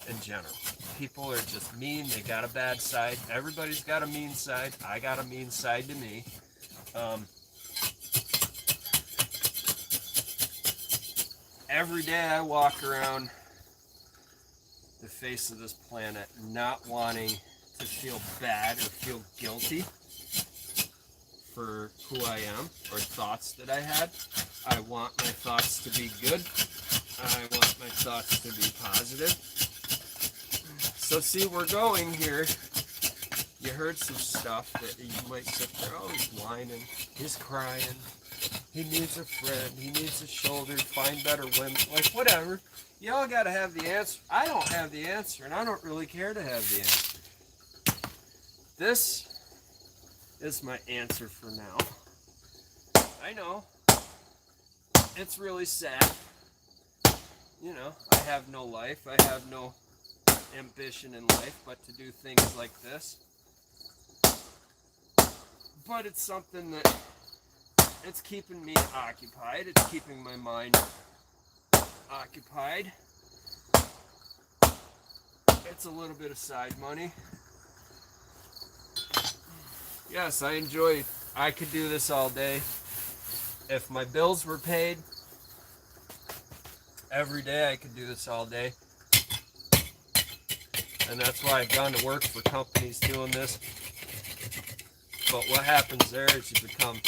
in general. People are just mean, they got a bad side. Everybody's got a mean side. I got a mean side to me. Every day I walk around the face of this planet not wanting to feel bad or feel guilty for who I am or thoughts that I had. I want my thoughts to be good. I want my thoughts to be positive. So see, we're going here. You heard some stuff that you might sit there, oh, he's whining, he's crying, he needs a friend, he needs a shoulder, find better women, like whatever. You all gotta have the answer. I don't have the answer, and I don't really care to have the answer. This is my answer for now. I know, it's really sad. You know, I have no life, I have no ambition in life but to do things like this. But it's something that it's keeping me occupied. It's keeping my mind occupied. It's a little bit of side money. Yes, I could do this all day. If my bills were paid every day, I could do this all day. And that's why I've gone to work for companies doing this. But what happens there is you become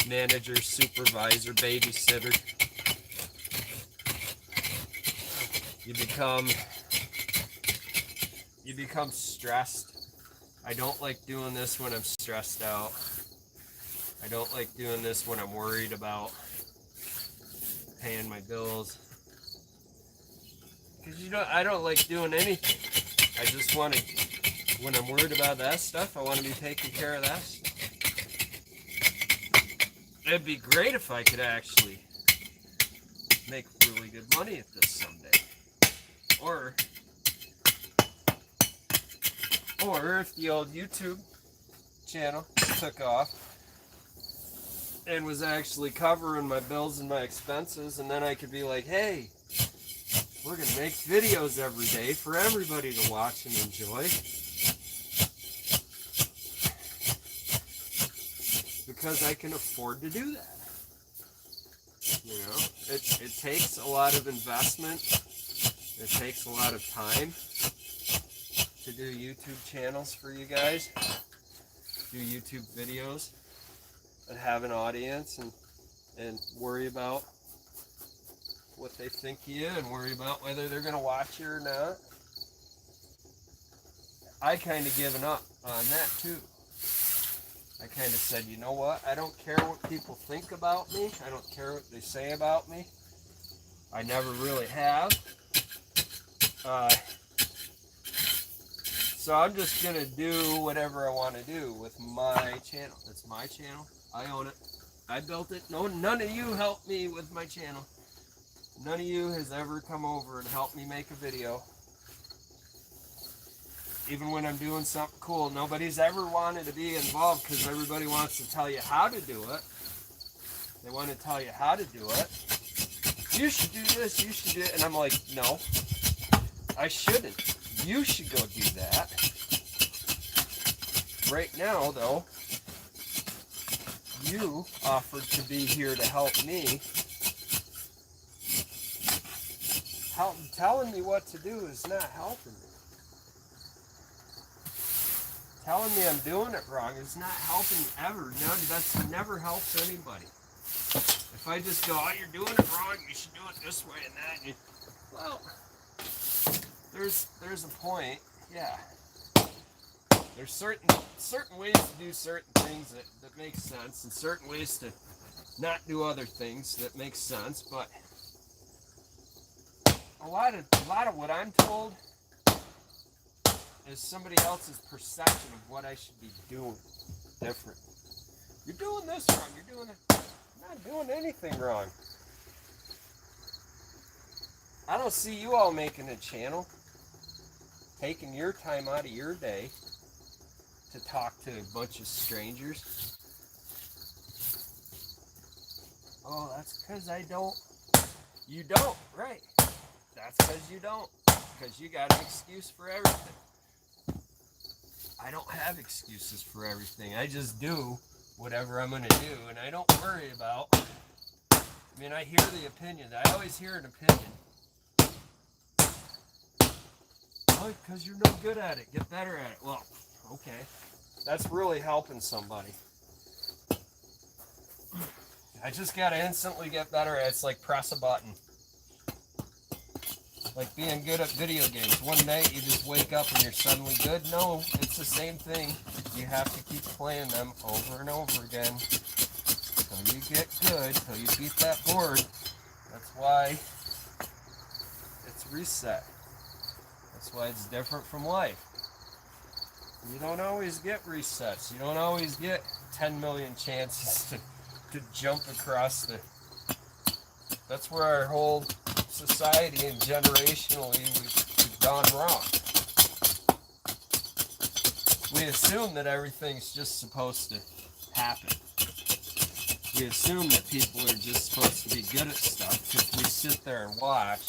manager, supervisor, babysitter. You become stressed. I don't like doing this when I'm stressed out. I don't like doing this when I'm worried about paying my bills. Because I don't like doing anything. I just want to, when I'm worried about that stuff, I want to be taking care of that stuff. It'd be great if I could actually make really good money at this someday. Or if the old YouTube channel took off and was actually covering my bills and my expenses, and then I could be like, hey, we're going to make videos every day for everybody to watch and enjoy. Because I can afford to do that. You know, it takes a lot of investment. It takes a lot of time to do YouTube channels for you guys. Do YouTube videos and have an audience and worry about what they think of you and worry about whether they're going to watch you or not. I kind of given up on that too. I kind of said, you know what? I don't care what people think about me. I don't care what they say about me. I never really have. So I'm just going to do whatever I want to do with my channel. It's my channel. I own it. I built it. No, none of you helped me with my channel. None of you has ever come over and helped me make a video. Even when I'm doing something cool, nobody's ever wanted to be involved because everybody wants to tell you how to do it. They want to tell you how to do it. You should do this, you should do it. And I'm like, no, I shouldn't. You should go do that. Right now, though, you offered to be here to help me. Telling me what to do is not helping me. Telling me I'm doing it wrong is not helping ever. No, that's never helps anybody. If I just go, oh, you're doing it wrong, you should do it this way and that. Well, there's a point, yeah. There's certain ways to do certain things that make sense, and certain ways to not do other things that make sense. But a lot of what I'm told is somebody else's perception of what I should be doing different. You're doing this wrong. You're doing it. I'm not doing anything wrong. I don't see you all making a channel taking your time out of your day to talk to a bunch of strangers. Oh, that's because I don't. You don't, right. That's because you don't. Because you got an excuse for everything. I don't have excuses for everything. I just do whatever I'm going to do, and I don't worry about. I mean, I hear the opinion. I always hear an opinion. Oh, because you're no good at it. Get better at it. Well, okay. That's really helping somebody. I just got to instantly get better at it. It's like press a button. Like being good at video games. One night you just wake up and you're suddenly good. No, it's the same thing. You have to keep playing them over and over again until you get good, until you beat that board. That's why it's reset. That's why it's different from life. You don't always get resets. You don't always get 10 million chances to jump across the... That's where our whole society and generationally we've gone wrong. We assume that everything's just supposed to happen. We assume that people are just supposed to be good at stuff because we sit there and watch,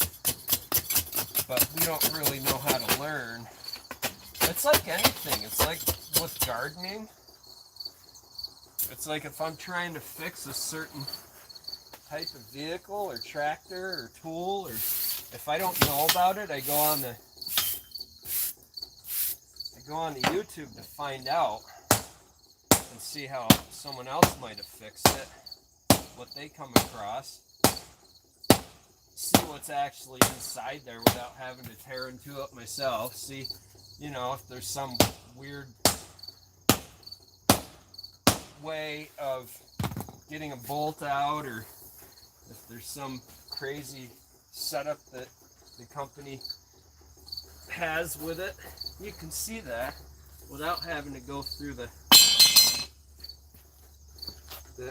but we don't really know how to learn. It's like anything. It's like with gardening. It's like if I'm trying to fix a certain type of vehicle or tractor or tool, or if I don't know about it, I go on the YouTube to find out and see how someone else might have fixed it, what they come across, see what's actually inside there without having to tear into it myself, see, you know, if there's some weird way of getting a bolt out, or if there's some crazy setup that the company has with it. You can see that without having to go through the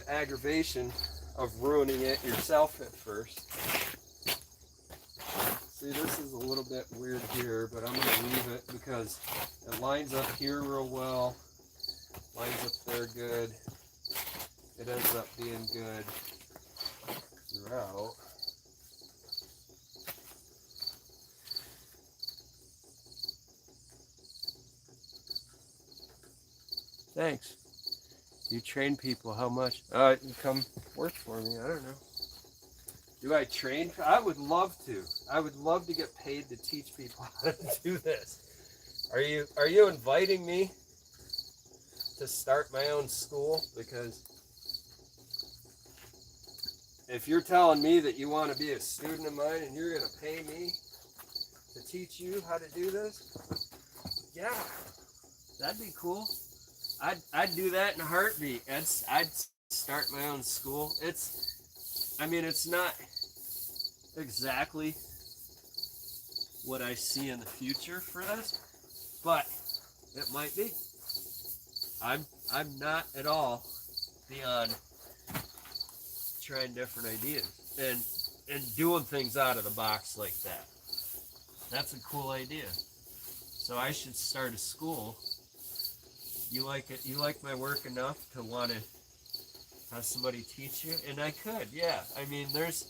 aggravation of ruining it yourself at first. See, this is a little bit weird here, but I'm going to leave it because it lines up here real well, lines up there good. It ends up being good throughout. Thanks. You train people how much? You come work for me. I don't know. Do I train? I would love to. I would love to get paid to teach people how to do this. Are you inviting me to start my own school? Because if you're telling me that you want to be a student of mine and you're going to pay me to teach you how to do this, yeah, that'd be cool. I'd do that in a heartbeat. I'd start my own school. I mean, it's not exactly what I see in the future for this, but it might be. I'm not at all beyond trying different ideas and doing things out of the box like that. That's a cool idea. So I should start a school. You like it? You like my work enough to want to have somebody teach you? And I could, yeah. I mean, there's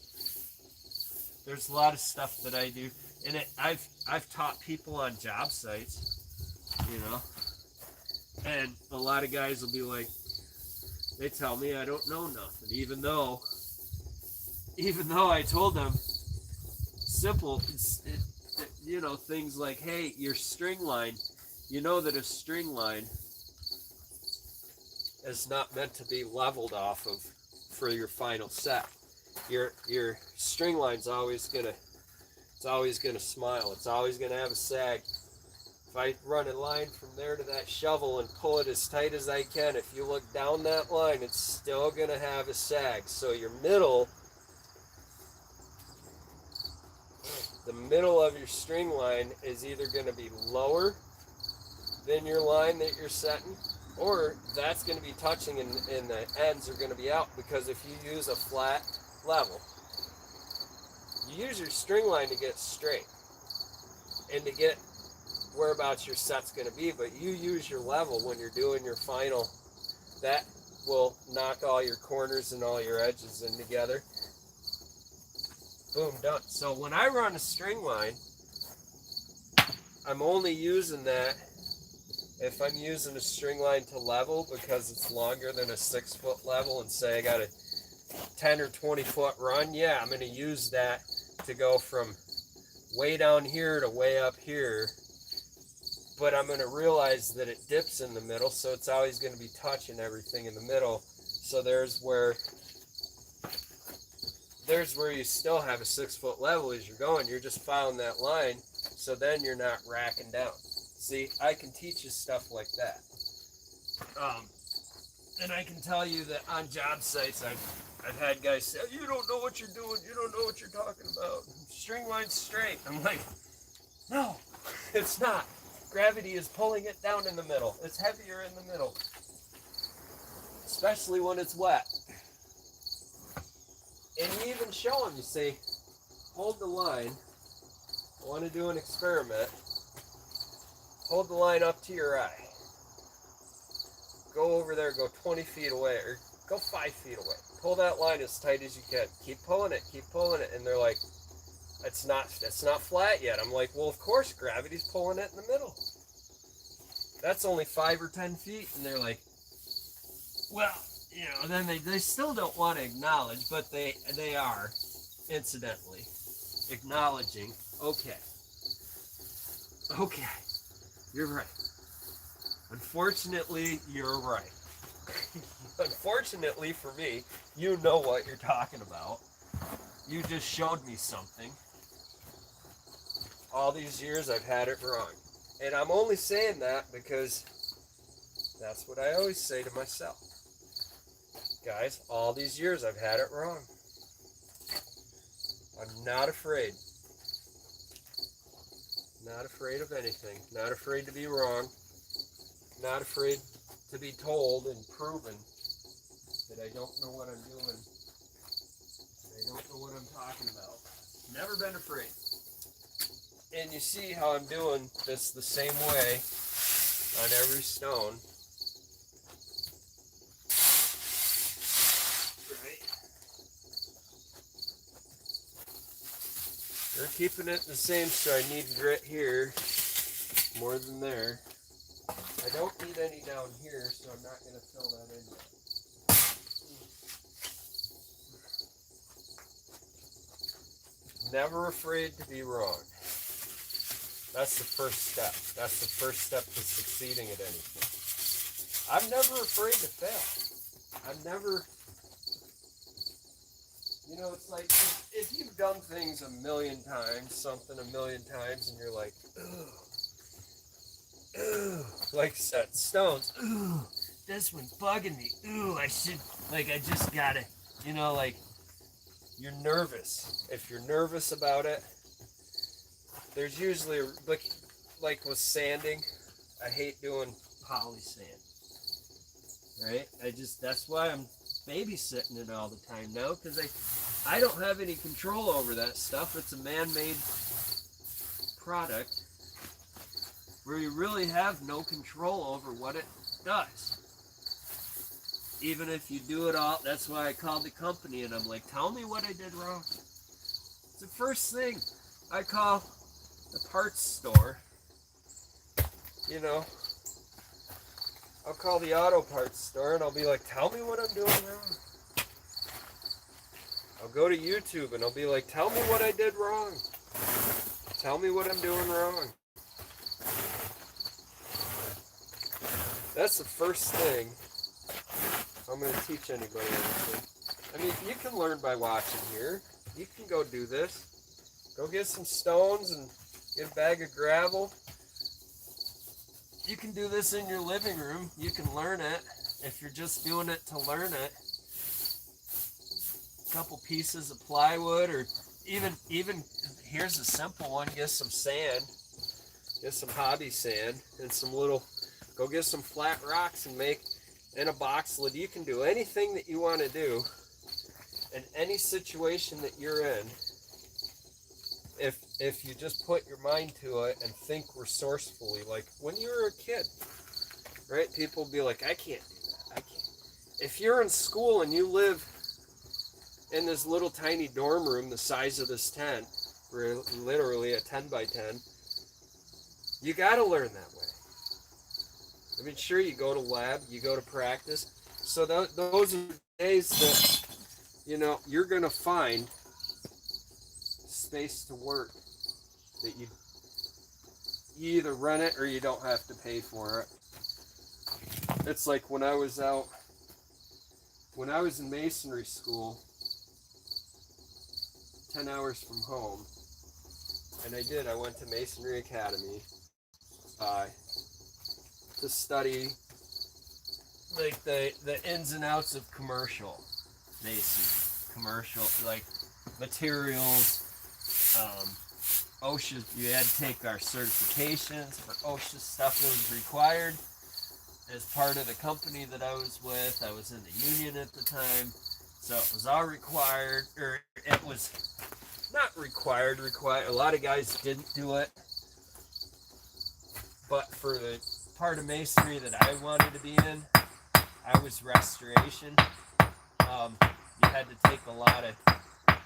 a lot of stuff that I do, and I've taught people on job sites, you know, and a lot of guys will be like, they tell me I don't know nothing, even though I told them simple, you know, things like, hey, your string line, you know that a string line is not meant to be leveled off of for your final set. Your string line's always gonna smile. It's always gonna have a sag. If I run a line from there to that shovel and pull it as tight as I can, if you look down that line, it's still gonna have a sag. So the middle of your string line is either gonna be lower than your line that you're setting, or that's going to be touching and the ends are going to be out, because if you use a flat level, you use your string line to get straight and to get whereabouts your set's going to be, but you use your level when you're doing your final. That will knock all your corners and all your edges in together. Boom, done. So when I run a string line, I'm only using that if I'm using a string line to level because it's longer than a 6-foot level, and say I got a 10 or 20 foot run. Yeah, I'm going to use that to go from way down here to way up here, but I'm going to realize that it dips in the middle, so it's always going to be touching everything in the middle. So there's where you still have a 6-foot level as you're going. You're just following that line, so then you're not racking down. See, I can teach you stuff like that. And I can tell you that on job sites, I've had guys say, "You don't know what you're doing. You don't know what you're talking about. String line's straight." I'm like, no, it's not. Gravity is pulling it down in the middle. It's heavier in the middle, especially when it's wet. And you even show them, you say, hold the line. I want to do an experiment. Hold the line up to your eye. Go over there, go 20 feet away, or go 5 feet away. Pull that line as tight as you can. Keep pulling it, and they're like, it's not flat yet. I'm like, well, of course, gravity's pulling it in the middle. That's only 5 or 10 feet, and they're like, well, you know, then they still don't want to acknowledge, but they are, incidentally, acknowledging, okay, you're right. Unfortunately, you're right. Unfortunately for me, you know what you're talking about. You just showed me something. All these years I've had it wrong. And I'm only saying that because that's what I always say to myself. Guys, all these years I've had it wrong. I'm not afraid. Not afraid of anything. Not afraid to be wrong. Not afraid to be told and proven that I don't know what I'm doing. I don't know what I'm talking about. Never been afraid. And you see how I'm doing this the same way on every stone. Right? They're keeping it the same, so I need grit here more than there. I don't need any down here, so I'm not going to fill that in yet. Never afraid to be wrong. That's the first step. That's the first step to succeeding at anything. I'm never afraid to fail. I'm never, you know, it's like if you've done things a million times, something a million times, and you're like, ugh, like I said, stones, ooh, this one's bugging me. Ooh, I just gotta, you know, like, you're nervous. If you're nervous about it, there's usually, like with sanding, I hate doing poly sand, right? That's why I'm babysitting it all the time now, because I don't have any control over that stuff. It's a man-made product where you really have no control over what it does. Even if you do it all, that's why I called the company and I'm like, tell me what I did wrong. It's the first thing I call the parts store. You know, I'll call the auto parts store and I'll be like, tell me what I'm doing wrong. I'll go to YouTube and I'll be like, tell me what I did wrong. Tell me what I'm doing wrong. That's the first thing I'm going to teach anybody anything. I mean, you can learn by watching here. You can go do this. Go get some stones and get a bag of gravel. You can do this in your living room. You can learn it if you're just doing it to learn it. A couple pieces of plywood, or even here's a simple one. Get some sand. Get some hobby sand and some little. Go get some flat rocks and make in a box lid. You can do anything that you want to do in any situation that you're in. If if you just put your mind to it and think resourcefully, like when you were a kid, right? People be like, I can't do that. I can't. If you're in school and you live in this little tiny dorm room the size of this tent, literally a 10 by 10, you got to learn that way. I mean, sure, you go to lab, you go to practice. So those are days that, you're going to find space to work that you either rent it or you don't have to pay for it. It's like when I was in masonry school, 10 hours from home, and I went to Masonry Academy to study like the ins and outs of commercial masonry, commercial like materials. OSHA, you had to take our certifications for OSHA stuff that was required as part of the company that I was with. I was in the union at the time, so it was all required, or it was not required. A lot of guys didn't do it, but for the part of masonry that I wanted to be in, I was restoration. You had to take a lot of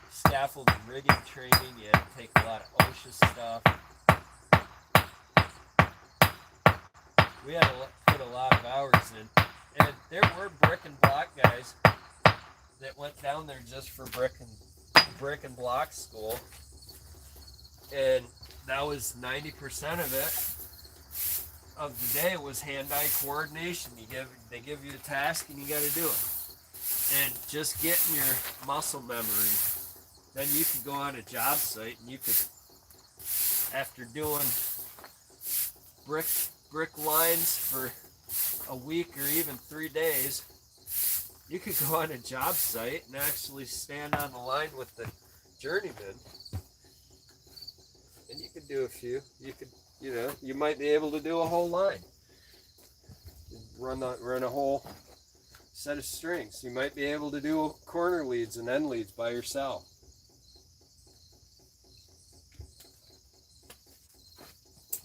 scaffold and rigging training. You had to take a lot of OSHA stuff. We had to put a lot of hours in. And there were brick and block guys that went down there just for brick and block school. And that was 90% of it. Of the day was hand-eye coordination. They give you a task and you got to do it. And just getting your muscle memory. Then you could go on a job site and you could, after doing brick lines for a week or even 3 days, you could go on a job site and actually stand on the line with the journeyman. And you could do a few. You might be able to do a whole line. Run a whole set of strings. You might be able to do corner leads and end leads by yourself.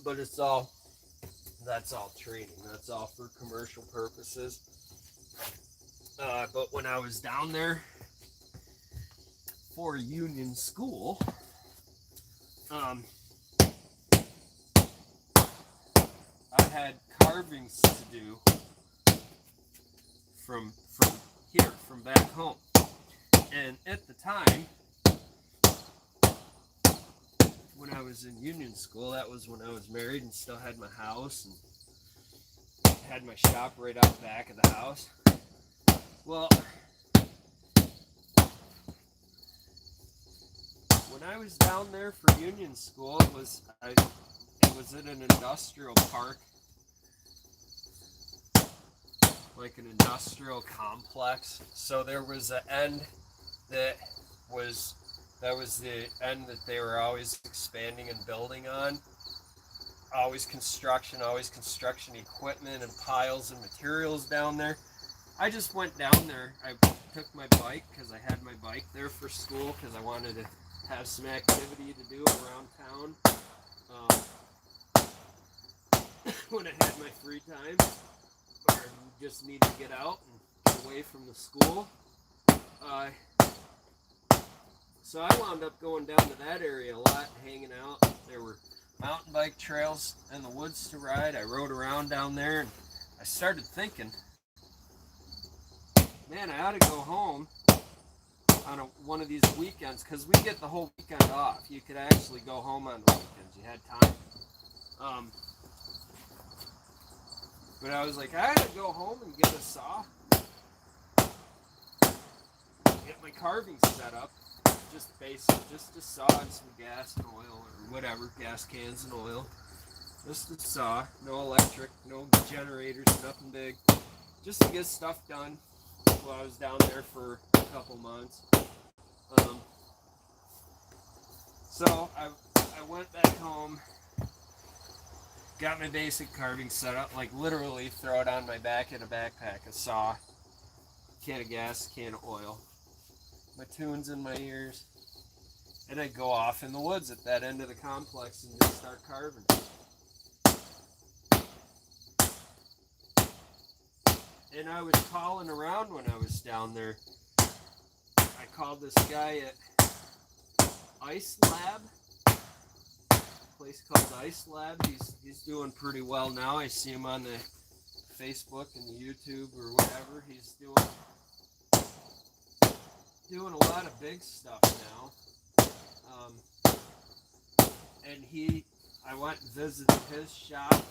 But that's all training. That's all for commercial purposes. But when I was down there for union school, I had carvings to do from here, from back home. And at the time, when I was in union school, that was when I was married and still had my house and had my shop right out back of the house. Well, when I was down there for union school, it was in an industrial park, like an industrial complex. So there was an end that was the end that they were always expanding and building on. Always construction equipment and piles and materials down there. I just went down there. I took my bike because I had my bike there for school because I wanted to have some activity to do around town when I had my free time or just needed to get out and get away from the school. So I wound up going down to that area a lot, hanging out. There were mountain bike trails in the woods to ride. I rode around down there and I started thinking, man, I ought to go home on one of these weekends because we get the whole weekend off. You could actually go home on the weekends. You had time. But I was like, I ought to go home and get a saw, get my carving set up. Just basic, just a saw and some gas and oil or whatever, gas cans and oil. Just a saw, no electric, no generators, nothing big. Just to get stuff done while I was down there for a couple months. So I went back home, got my basic carving set up, like literally throw it on my back in a backpack, a saw, can of gas, can of oil, my tunes in my ears, And I'd go off in the woods at that end of the complex and just start carving. And I was calling around when I was down there. I called this guy at Ice Lab, a place called Ice Lab. He's doing pretty well now. I see him on the Facebook and the YouTube or whatever. He's doing a lot of big stuff now. And I went and visited his shop,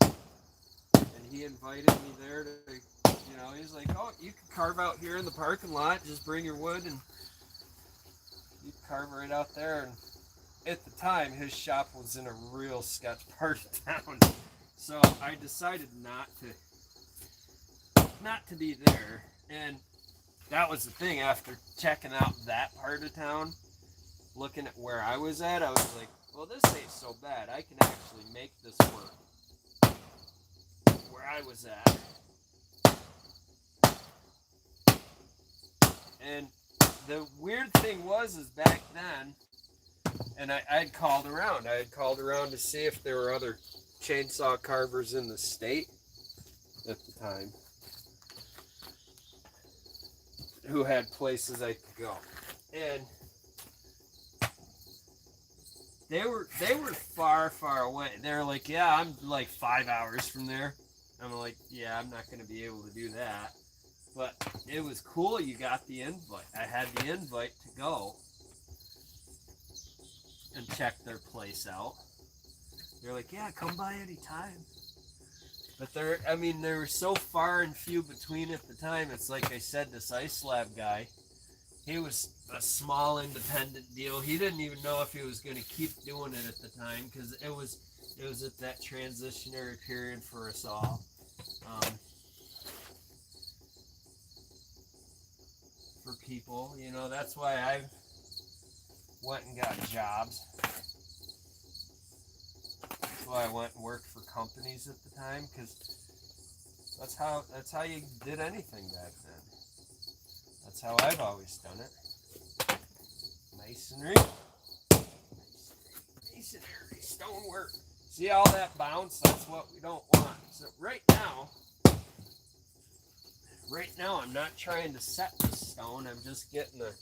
and he invited me there to, he's like, oh, you can carve out here in the parking lot. Just bring your wood and you carve right out there. And at the time, his shop was in a real sketch part of town. So I decided not to be there. And that was the thing. After checking out that part of town, looking at where I was at, I was like, well, this ain't so bad. I can actually make this work where I was at. And the weird thing is back then, and I'd called around. I had called around to see if there were other chainsaw carvers in the state at the time who had places I could go. And they were far, far away. They were like, yeah, I'm like 5 hours from there. I'm like, yeah, I'm not going to be able to do that. But it was cool. You got the invite. I had the invite to go and check their place out. They're like, yeah, come by anytime. But they were so far and few between at the time. It's like I said, this Ice Lab guy, he was a small independent deal. He didn't even know if he was going to keep doing it at the time because it was at that transitionary period for us all. For people, that's why I went and got jobs. That's why I went and worked for companies at the time, because that's how you did anything back then. That's how I've always done it. Masonry, stonework. See all that bounce? That's what we don't want. So right now I'm not trying to set the stone. I'm just getting the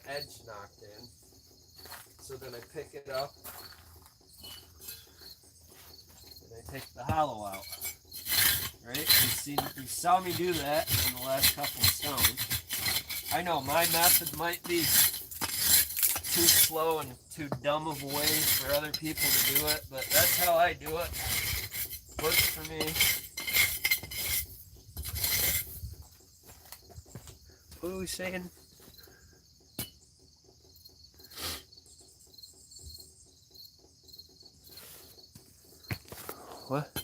edge knocked in. So then I pick it up and I take the hollow out. Right? You saw me do that in the last couple of stones. I know my method might be too slow and too dumb of a way for other people to do it, but that's how I do it. Works for me. What are we saying? What?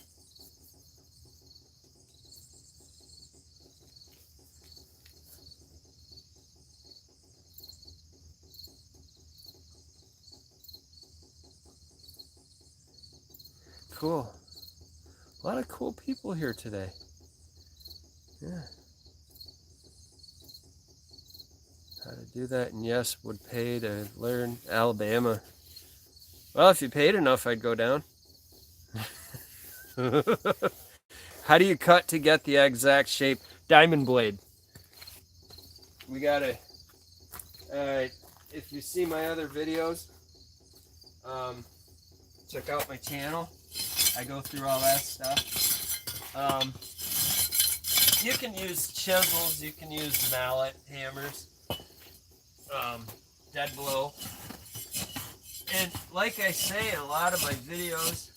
Cool. A lot of cool people here today. Yeah. How to do that, and yes, would pay to learn Alabama. Well, if you paid enough, I'd go down. How do you cut to get the exact shape? Diamond blade. We gotta, if you see my other videos, check out my channel. I go through all that stuff. You can use chisels, you can use mallet hammers, dead blow. And like I say in a lot of my videos,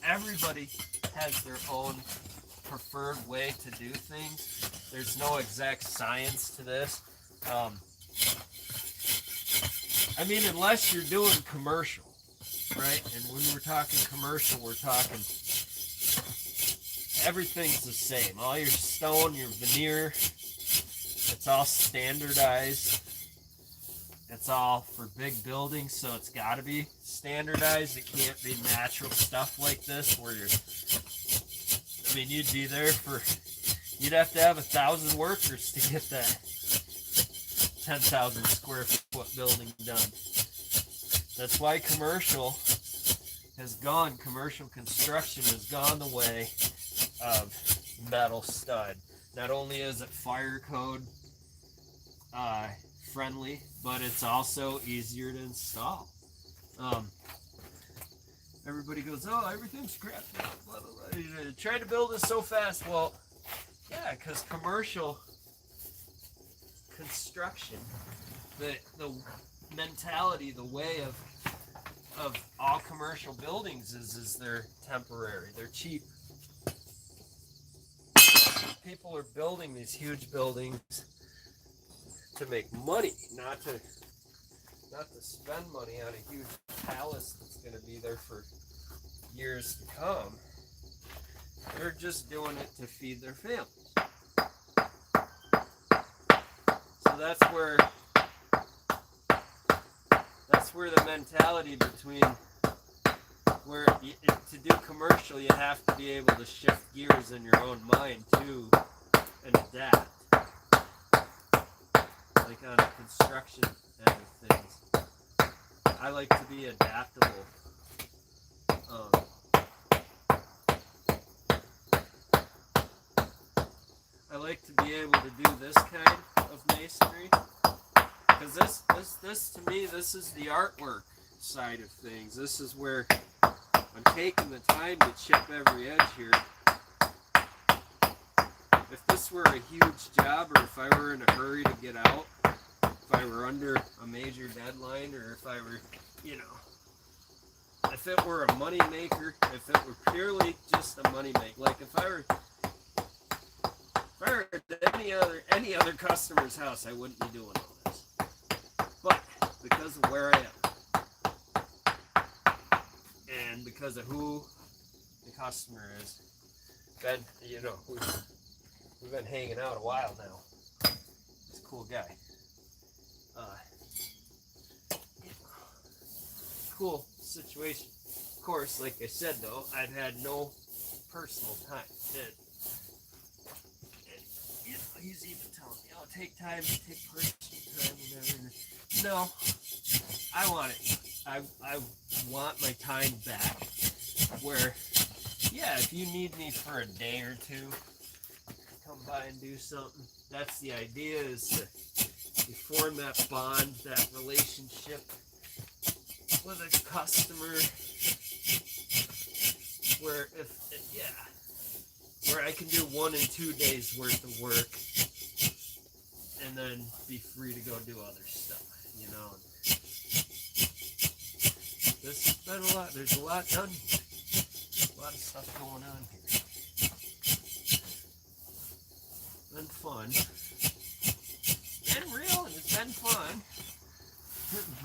everybody has their own preferred way to do things. There's no exact science to this. Unless you're doing commercial, right? And when we're talking commercial, we're talking everything's the same. All your stone, your veneer, it's all standardized. It's all for big buildings, so it's got to be standardized. It can't be natural stuff like this where you'd be there you'd have to have 1,000 workers to get that 10,000 square foot building done. That's why commercial construction has gone the way of metal stud. Not only is it fire code friendly, but it's also easier to install. Everybody goes, oh, everything's crap. Blah, blah, blah. You're trying to build this so fast. Well, yeah, because commercial construction, the mentality, the way of all commercial buildings is they're temporary. They're cheap. People are building these huge buildings to make money, not to spend money on a huge palace that's going to be there for years to come. They're just doing it to feed their families. So that's where the mentality between where to do commercial, you have to be able to shift gears in your own mind too and adapt. Like on a construction end of things, I like to be adaptable. I like to be able to do this kind of masonry because this to me, this is the artwork side of things. This is where I'm taking the time to chip every edge here. If this were a huge job, or if I were in a hurry to get out, if I were under a major deadline, or if I were, if it were a money maker, if it were purely just a money maker, like if I were at any other customer's house, I wouldn't be doing all this. But because of where I am, and because of who the customer is, Ben, we've been hanging out a while now. He's a cool guy. Cool situation. Of course, like I said though, I've had no personal time. And he's even telling me, "Oh, take time, take personal time, whatever." No, I want it. I want my time back. Where, yeah, if you need me for a day or two, come by and do something. That's the idea, is to form that bond, that relationship with a customer, where where I can do 1 and 2 days worth of work and then be free to go do other stuff, This has been a lot. There's a lot done here. A lot of stuff going on here. Been fun. Been real, and it's been fun.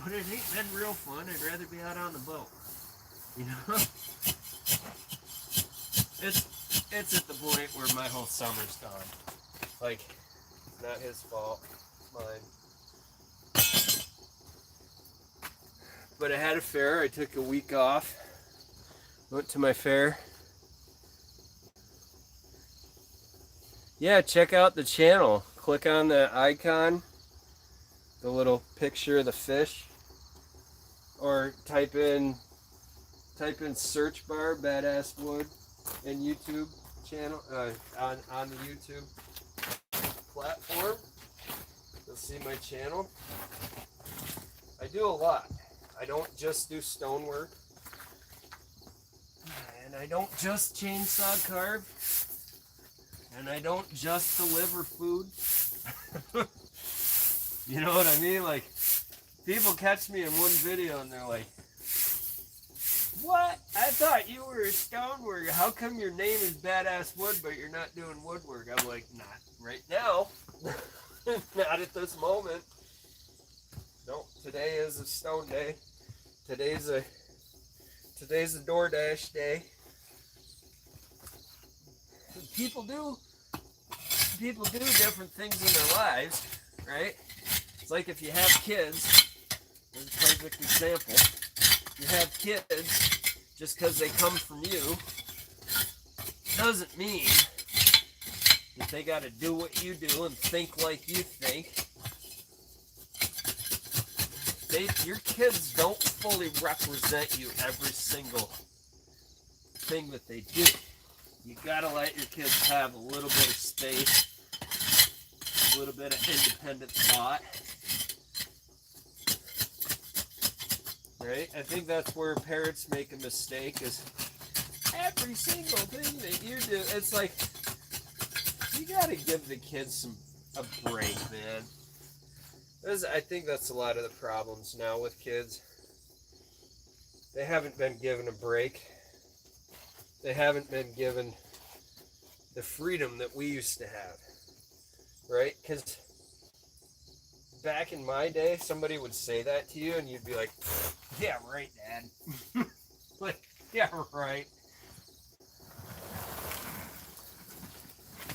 But it ain't been real fun. I'd rather be out on the boat. It's at the point where my whole summer's gone. Like, it's not his fault. It's mine. But I had a fair. I took a week off. Went to my fair. Yeah, check out the channel. Click on the icon, the little picture of the fish, or type in search bar Badass Wood and YouTube channel on the YouTube platform. You'll see my channel. I do a lot. I don't just do stonework, and I don't just chainsaw carve, and I don't just deliver food. You know what I mean? Like, people catch me in one video and they're like, "What? I thought you were a stoneworker. How come your name is Badass Wood, but you're not doing woodwork?" I'm like, not right now. Not at this moment. No, today is a stone day. Today's a DoorDash day. People do different things in their lives, right? It's like if you have kids, there's a perfect example. You have kids, just because they come from you, doesn't mean that they got to do what you do and think like you think. your kids don't fully represent you every single thing that they do. You gotta let your kids have a little bit of space, a little bit of independent thought. Right? I think that's where parents make a mistake, is every single thing that you do, it's like, you gotta give the kids a break, man. I think that's a lot of the problems now with kids. They haven't been given a break. They haven't been given the freedom that we used to have, right? Because back in my day, somebody would say that to you and you'd be like, yeah, right, Dad. Like, yeah, right.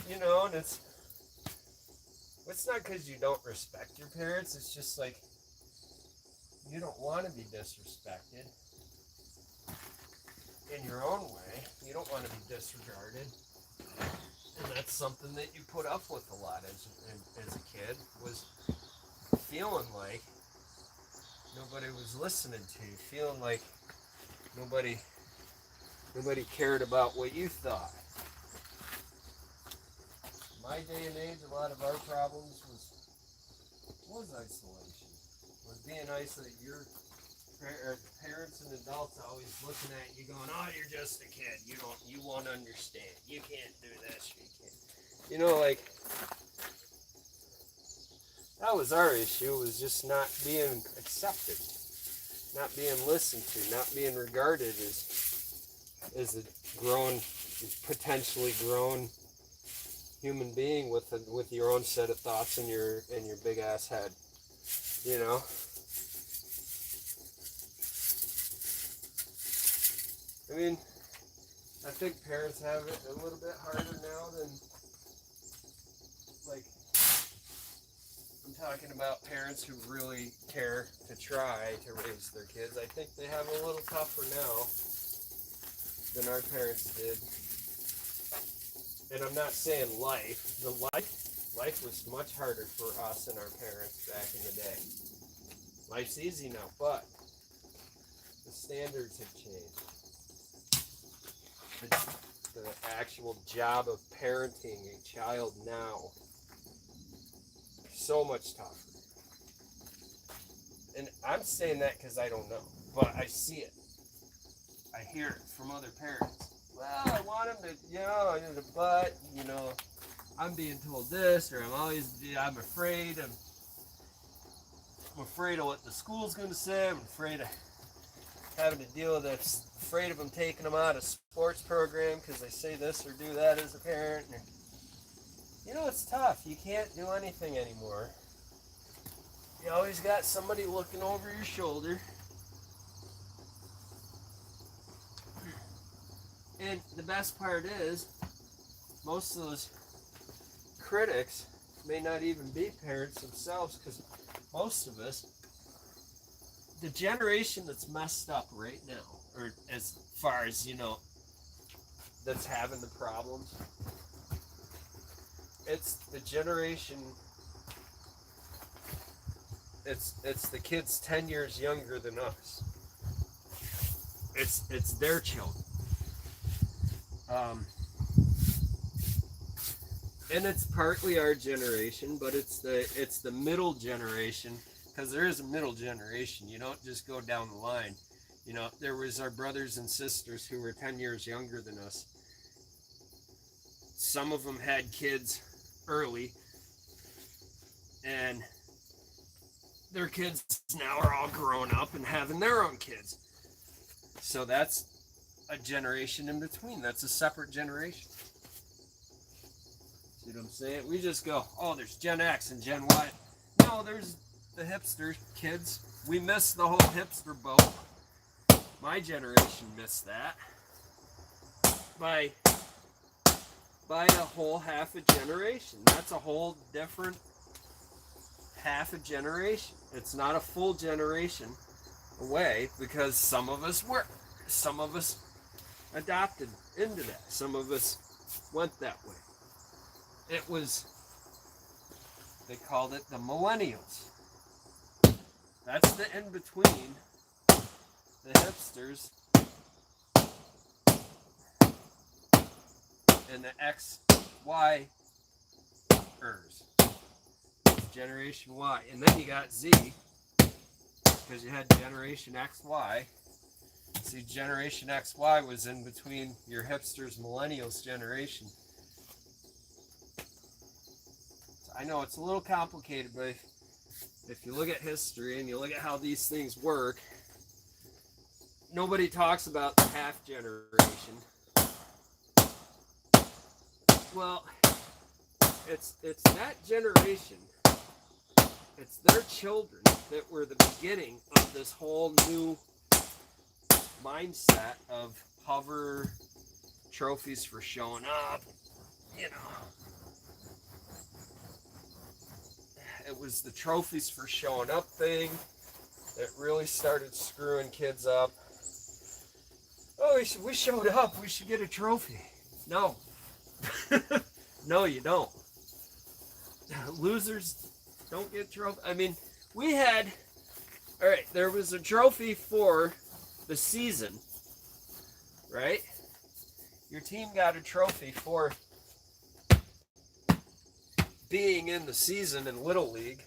You know, and it's not because you don't respect your parents, it's just like, you don't want to be disrespected in your own way. You don't want to be disregarded. And that's something that you put up with a lot as a kid, was feeling like nobody was listening to you, feeling like nobody cared about what you thought. My day and age, a lot of our problems was isolation. Was being isolated. Your parents and adults always looking at you going, oh, you're just a kid. You won't understand. You can't do this. You can't. You know, like, that was our issue, was just not being accepted, not being listened to, not being regarded as a grown, potentially grown human being with your own set of thoughts in your big ass head, you know. I mean, I think parents have it a little bit harder now than, like, I'm talking about parents who really care to try to raise their kids. I think they have a little tougher now than our parents did. And I'm not saying life. Life was much harder for us and our parents back in the day. Life's easy now, but the standards have changed. The actual job of parenting a child now, so much tougher. And I'm saying that because I don't know, but I see it. I hear it from other parents. Well, I want him to, but, I'm being told this, or I'm afraid of what the school's going to say. I'm afraid of having to deal with this, afraid of them taking them out of sports program because they say this or do that as a parent. And, it's tough. You can't do anything anymore. You always got somebody looking over your shoulder. And the best part is, most of those critics may not even be parents themselves, because most of us, the generation that's messed up right now, or as far as, that's having the problems, it's the generation, it's the kids 10 years younger than us. It's their children. And it's partly our generation, but it's the middle generation, because there is a middle generation. You don't just go down the line. There was our brothers and sisters who were 10 years younger than us. Some of them had kids early, and their kids now are all grown up and having their own kids. So that's a generation in between. That's a separate generation. See what I'm saying? We just go, oh, there's Gen X and Gen Y. No, there's the hipster kids. We missed the whole hipster boat. My generation missed that by a whole half a generation. That's a whole different half a generation. It's not a full generation away, because some of us adopted into that. Some of us went that way. They called it the millennials. That's the in between the hipsters and the XYers. Generation Y. And then you got Z, because you had Generation XY. See, Generation XY was in between your hipsters, millennials generation. So I know it's a little complicated, but if you look at history and you look at how these things work, nobody talks about the half generation. Well, it's that generation, it's their children that were the beginning of this whole new mindset of hover trophies for showing up. You know, it was the trophies for showing up thing that really started screwing kids up. Oh, we showed up, we should get a trophy. No. No, you don't. Losers don't get trophy. I mean, we had, all right, there was a trophy for the season, right? Your team got a trophy for being in the season in Little League.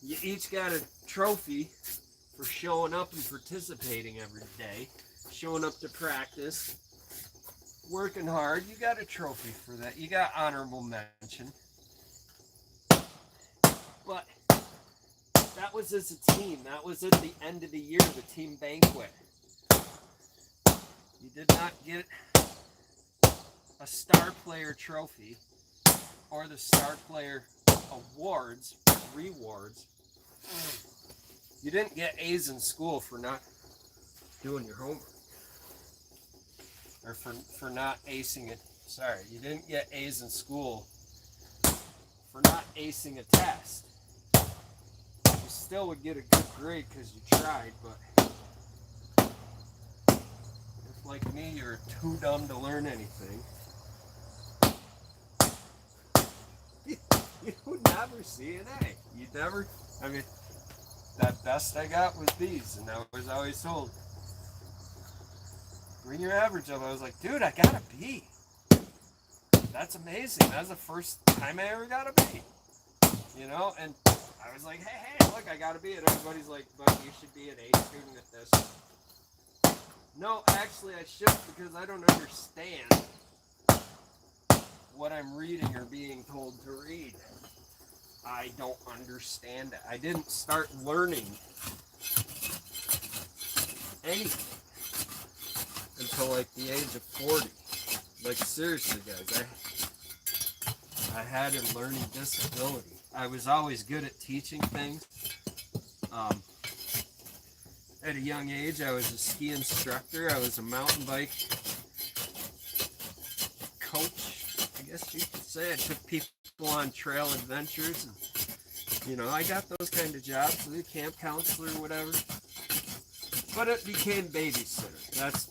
You each got a trophy for showing up and participating every day, showing up to practice, working hard. You got a trophy for that. You got honorable mention. But that was as a team. That was at the end of the year, the team banquet. You did not get a star player trophy or the star player awards, rewards. You didn't get A's in school for not doing your homework. Or for not acing it. Sorry, you didn't get A's in school for not acing a test. You still would get a good grade because you tried, but if, like me, you're too dumb to learn anything, you would never see an A. You'd never, I mean, that best I got was B's, and I was always told, bring your average up. I was like, dude, I got a B. That's amazing. That's the first time I ever got a B. You know, and I was like, hey, look, I got a B. And everybody's like, but you should be an A student at this. No, actually, I should, because I don't understand what I'm reading or being told to read. I don't understand it. I didn't start learning anything until like the age of 40. Like, seriously, guys, I had a learning disability. I was always good at teaching things. At a young age, I was a ski instructor. I was a mountain bike coach, I guess you could say. I took people on trail adventures, and, you know, I got those kind of jobs, the camp counselor, whatever. But it became babysitter. That's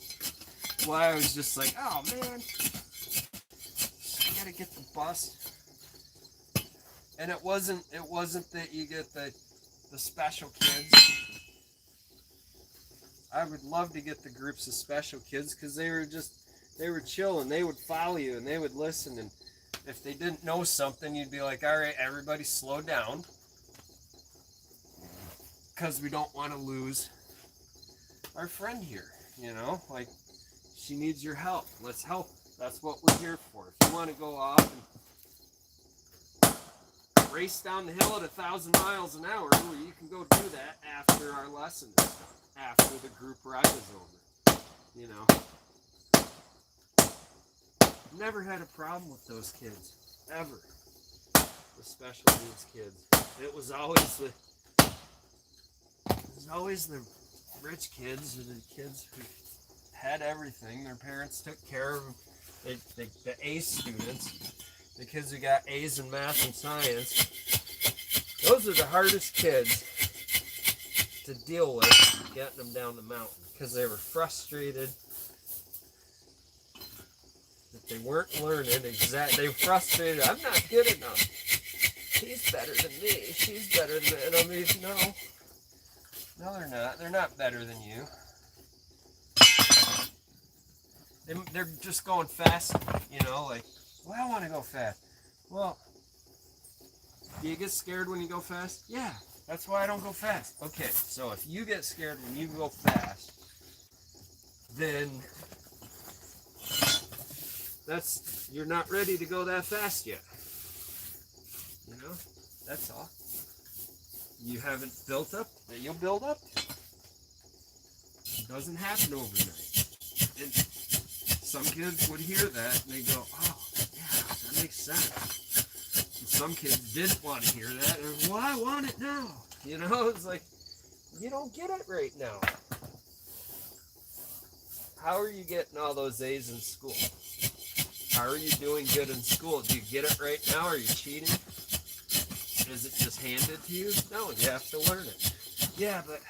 why I was just like, oh man, I gotta get the bus. And it wasn't that you get the special kids. I would love to get the groups of special kids because they were chill and they would follow you and they would listen, and if they didn't know something, you'd be like, all right, everybody slow down because we don't want to lose our friend here, you know, like, she needs your help. Let's help. That's what we're here for. If you want to go off and race down the hill at 1,000 miles an hour, well, you can go do that after our lesson is done, after the group ride is over, you know. Never had a problem with those kids, ever. The special needs kids. It was always the rich kids, or the kids who had everything. Their parents took care of them. The A students, the kids who got A's in math and science, those are the hardest kids to deal with, getting them down the mountain, because they were frustrated that they weren't learning they were frustrated, I'm not good enough. she's better than me. She's better than me. And I mean, no, they're not. They're not better than you. They're just going fast, you know, like, well, I want to go fast. Well, do you get scared when you go fast? Yeah, that's why I don't go fast. Okay, so if you get scared when you go fast, then you're not ready to go that fast yet. You know, that's all. You haven't built up, then you'll build up. It doesn't happen overnight. And some kids would hear that and they go, oh, yeah, that makes sense. And some kids didn't want to hear that and, well, I want it now. You know, it's like, you don't get it right now. How are you getting all those A's in school? How are you doing good in school? Do you get it right now? Are you cheating? Is it just handed to you? No, you have to learn it. Yeah, but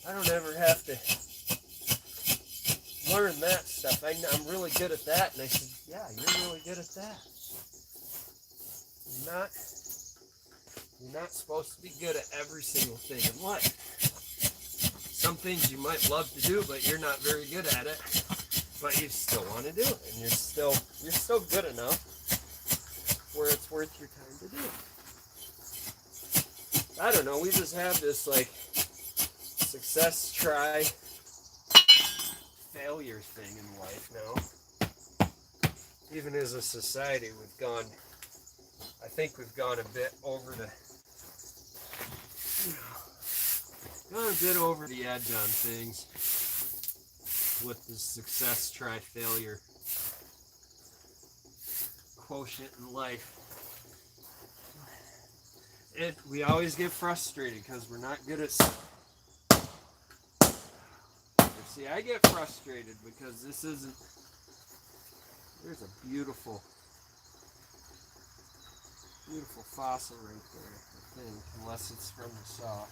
I don't ever have to learn that stuff. I'm really good at that. And I said, yeah, you're really good at that. You're not supposed to be good at every single thing in life. Some things you might love to do, but you're not very good at it. But you still want to do it, and you're still good enough where it's worth your time to do it. I don't know. We just have this like success, try, failure thing in life now. Even as a society, I think we've gone a bit over the edge on things with the success, try, failure quotient in life. We always get frustrated because we're not good at. See, I get frustrated because this isn't. There's a beautiful fossil right there, I think, unless it's from the saw.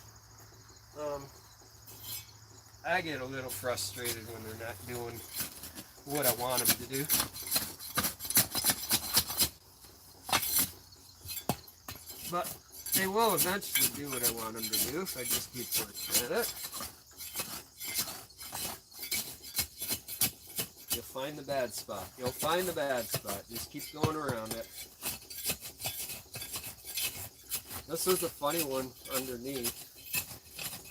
I get a little frustrated when they're not doing what I want them to do. But they will eventually do what I want them to do if I just keep working at it. You'll find the bad spot. You'll find the bad spot. Just keep going around it. This is a funny one underneath.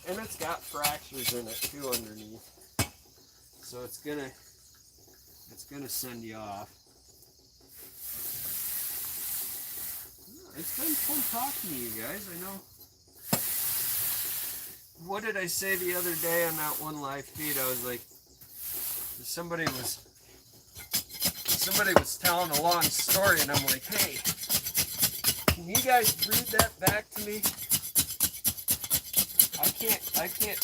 And it's got fractures in it too underneath. So it's gonna send you off. It's been fun talking to you guys, I know. What did I say the other day on that one live feed? I was like, somebody was telling a long story and I'm like, hey, can you guys read that back to me? I can't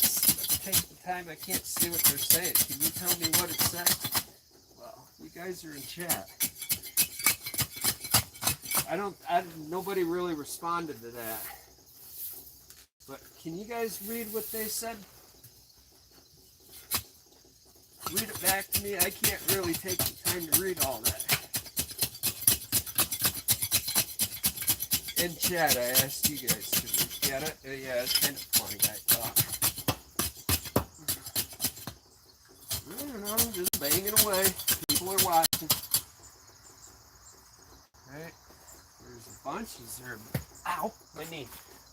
take the time, I can't see what they're saying. Can you tell me what it said? Well, you guys are in chat. Nobody really responded to that. But can you guys read what they said? Read it back to me. I can't really take the time to read all that. In chat, I asked you guys to get it. Yeah, it's kind of funny, I thought. I don't know, just banging away. People are watching. Right? There's a bunch. Is there? Ow! My knee.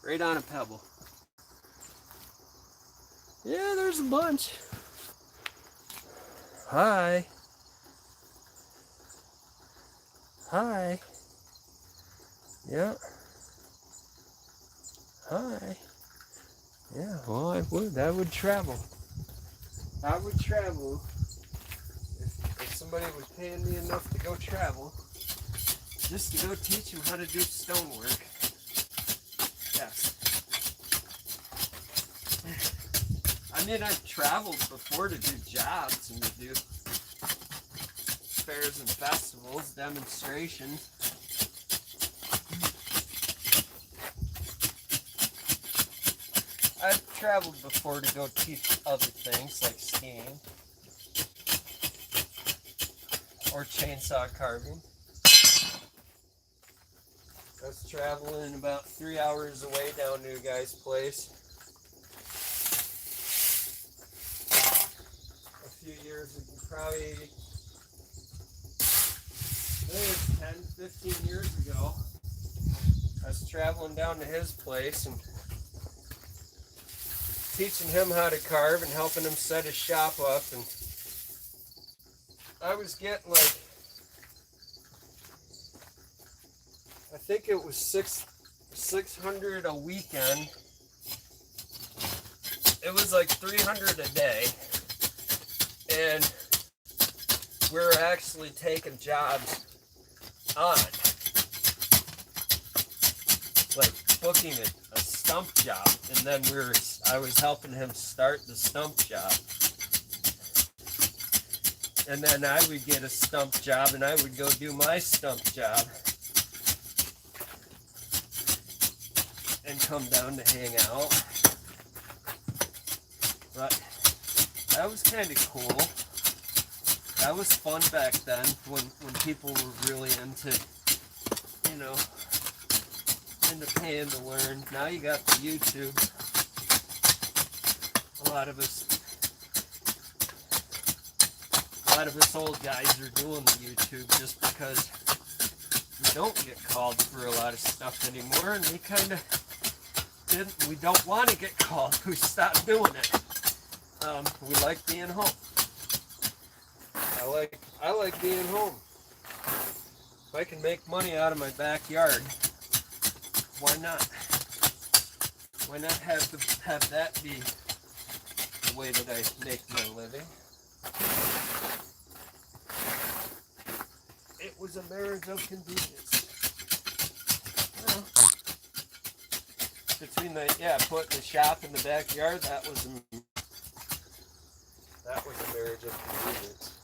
Right on a pebble. Yeah, there's a bunch. Hi. Hi. Yeah. Hi. Yeah, well, I would travel. I would travel if somebody was paying me enough to go travel, just to go teach them how to do stonework. Yes. I mean, I've traveled before to do jobs and to do fairs and festivals, demonstrations. I've traveled before to go teach other things like skiing or chainsaw carving. I was traveling about 3 hours away down to a guy's place a few years ago, probably maybe 10, 15 years ago. I was traveling down to his place and teaching him how to carve and helping him set his shop up, and I was getting like, I think it was 600 a weekend. It was like 300 a day, and we were actually taking jobs on, like booking a stump job, and then I was helping him start the stump job. And then I would get a stump job and I would go do my stump job and come down to hang out. But that was kind of cool. That was fun back then when people were really into, you know, into paying to learn. Now you got the YouTube. A lot of us old guys are doing the YouTube just because we don't get called for a lot of stuff anymore, and we kind of we don't want to get called. We stopped doing it. We like being home. I like being home. If I can make money out of my backyard, why not? Why not have that be the way that I make my living? It was a marriage of convenience. Well, between putting the shop in the backyard, that was a marriage of convenience.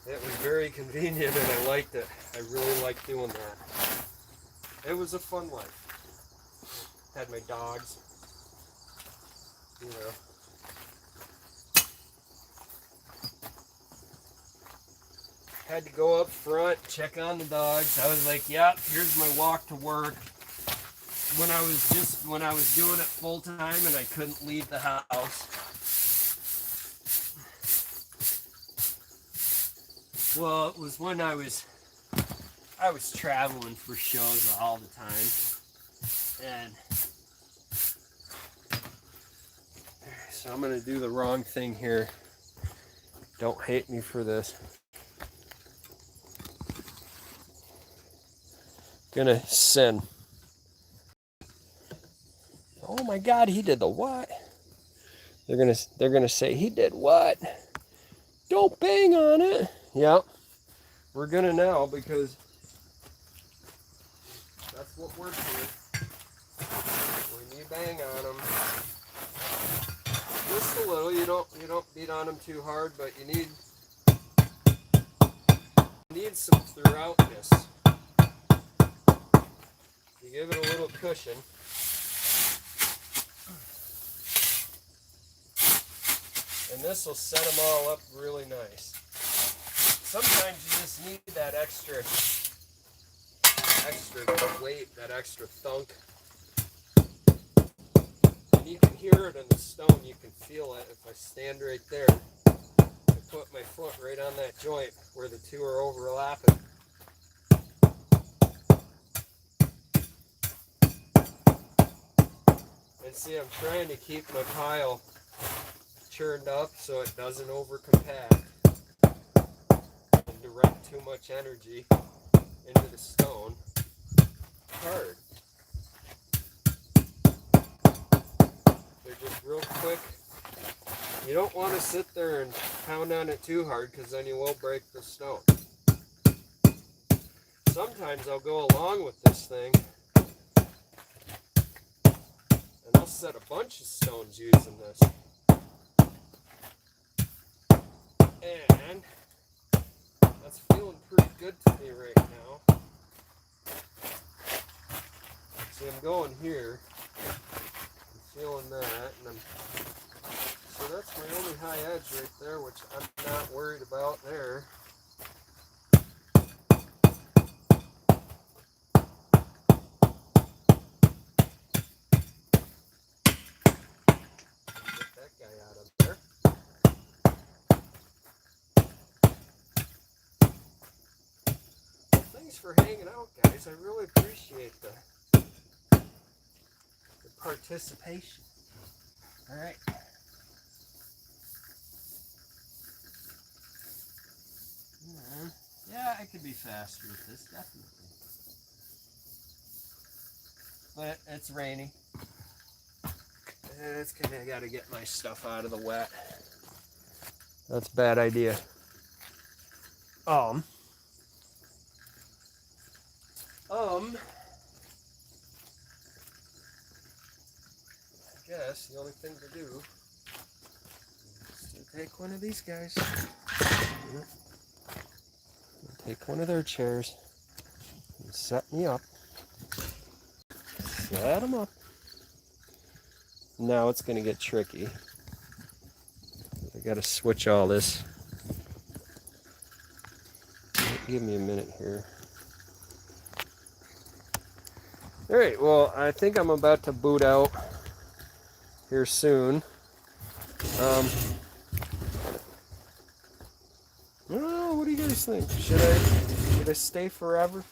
It was very convenient and I liked it. I really liked doing that. It was a fun life. Had my dogs, you know. Had to go up front, check on the dogs. I was like, yep, here's my walk to work. When I was doing it full time and I couldn't leave the house. Well, it was when I was traveling for shows all the time. And so I'm gonna do the wrong thing here. Don't hate me for this. Gonna sin. Oh my God, he did the what? They're gonna say he did what? Don't bang on it. Yep, we're gonna now because that's what we're doing. When you bang on them, just a little. You don't beat on them too hard, but you need some throughoutness. You give it a little cushion. And this will set them all up really nice. Sometimes you just need that extra weight, that extra thunk. And you can hear it in the stone, you can feel it. If I stand right there, I put my foot right on that joint where the two are overlapping. And see, I'm trying to keep my pile churned up so it doesn't overcompact and direct too much energy into the stone. Hard. They're just real quick. You don't want to sit there and pound on it too hard because then you will break the stone. Sometimes I'll go along with this thing and I'll set a bunch of stones using this. And that's feeling pretty good to me right now. See, I'm going here. I'm feeling that. So that's my only high edge right there, which I'm not worried about there. Thanks for hanging out, guys. I really appreciate the participation. All right. Yeah, I could be faster with this, definitely. But it's rainy. And it's kind of got to get my stuff out of the wet. That's a bad idea. I guess the only thing to do is to take one of these guys. Take one of their chairs and set me up. Set them up. Now it's going to get tricky. I got to switch all this. Give me a minute here. All right, well, I think I'm about to boot out here soon. I don't know, what do you guys think? Should I stay forever?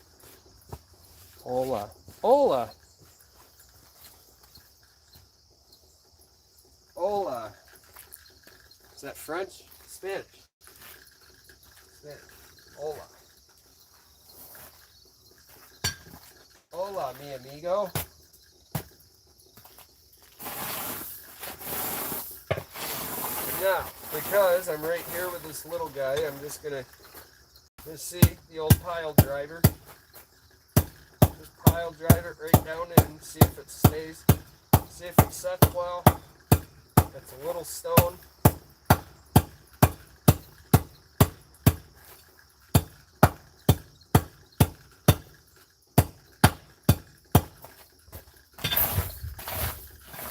Hola. Hola. Hola. Is that French? Spanish. Spanish. Hola. Hola, mi amigo. Now, because I'm right here with this little guy, I'm just gonna see the old pile driver. Just pile drive it right down and see if it stays. See if it sets well. It's a little stone.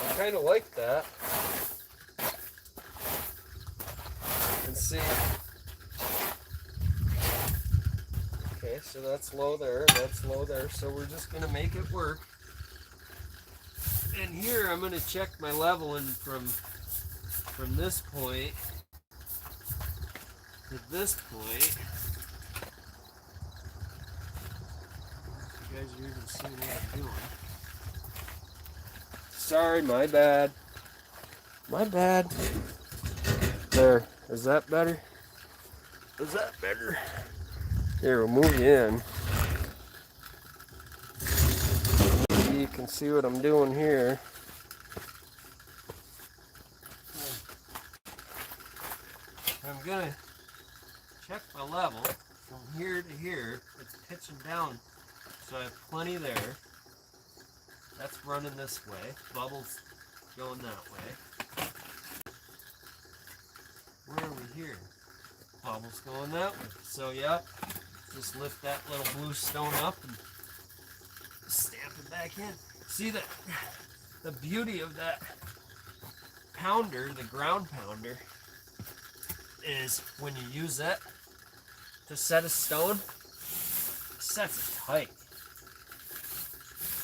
I kind of like that. And see. Okay, so that's low there, that's low there. So we're just gonna make it work. And here I'm gonna check my leveling from this point to this point. You guys are even seeing what I'm doing. Sorry, my bad. My bad. There. Is that better? Is that better? Here, we'll move you in. Maybe you can see what I'm doing here. I'm gonna check my level from here to here. It's pitching down, so I have plenty there. That's running this way. Bubbles going that way. Where are we here? Bubbles going that way. So yeah, just lift that little blue stone up and stamp it back in. See the beauty of that pounder, the ground pounder, is when you use it to set a stone, it sets it tight.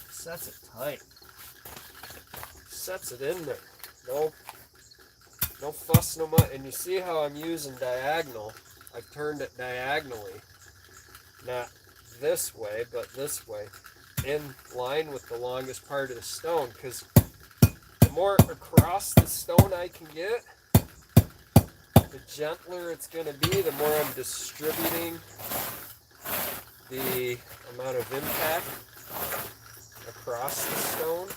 Sets it tight. Sets it in there. No fuss, no much. And you see how I'm using diagonal. I've turned it diagonally. Not this way, but this way. In line with the longest part of the stone. Because the more across the stone I can get, the gentler it's going to be, the more I'm distributing the amount of impact across the stone.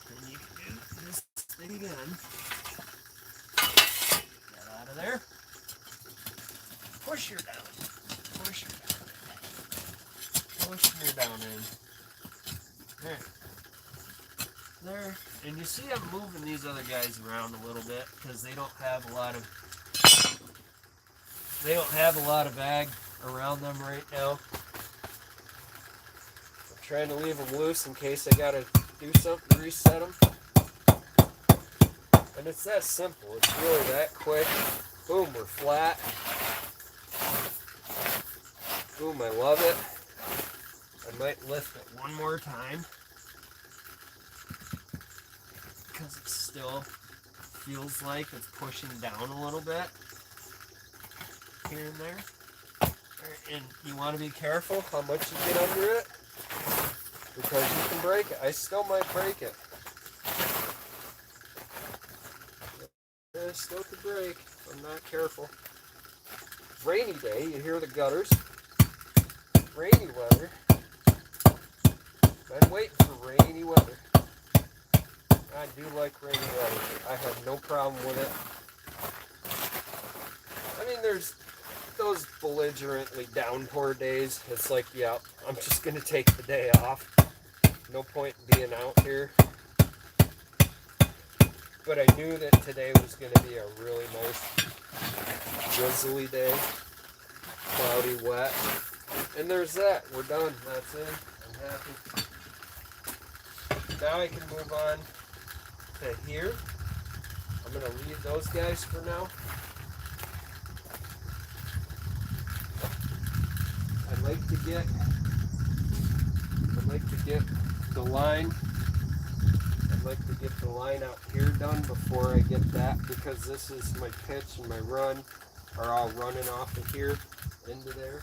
And you can do this thing again. Get out of there. Push her down. Push her down in. Push her down in. There. There. And you see I'm moving these other guys around a little bit because they don't have a lot of ag around them right now. I'm trying to leave them loose in case I gotta do something to reset them. And it's that simple. It's really that quick. Boom, we're flat. Boom, I love it. I might lift it one more time because it still feels like it's pushing down a little bit. here and there. And you want to be careful how much you get under it, because you can break it. I still might break it. Yeah, I still could break if I'm not careful. Rainy day, you hear the gutters. Rainy weather. I'm waiting for rainy weather. I do like rainy weather. I have no problem with it. I mean, there's those belligerently downpour days. It's like, yeah, I'm just going to take the day off. No point in being out here. But I knew that today was going to be a really nice drizzly day. Cloudy, wet. And there's that. We're done. That's it. I'm happy. Now I can move on to here. I'm going to leave those guys for now. I'd like to get the line. I'd like to get the line out here done before I get that, because this is my pitch and my run are all running off of here into there.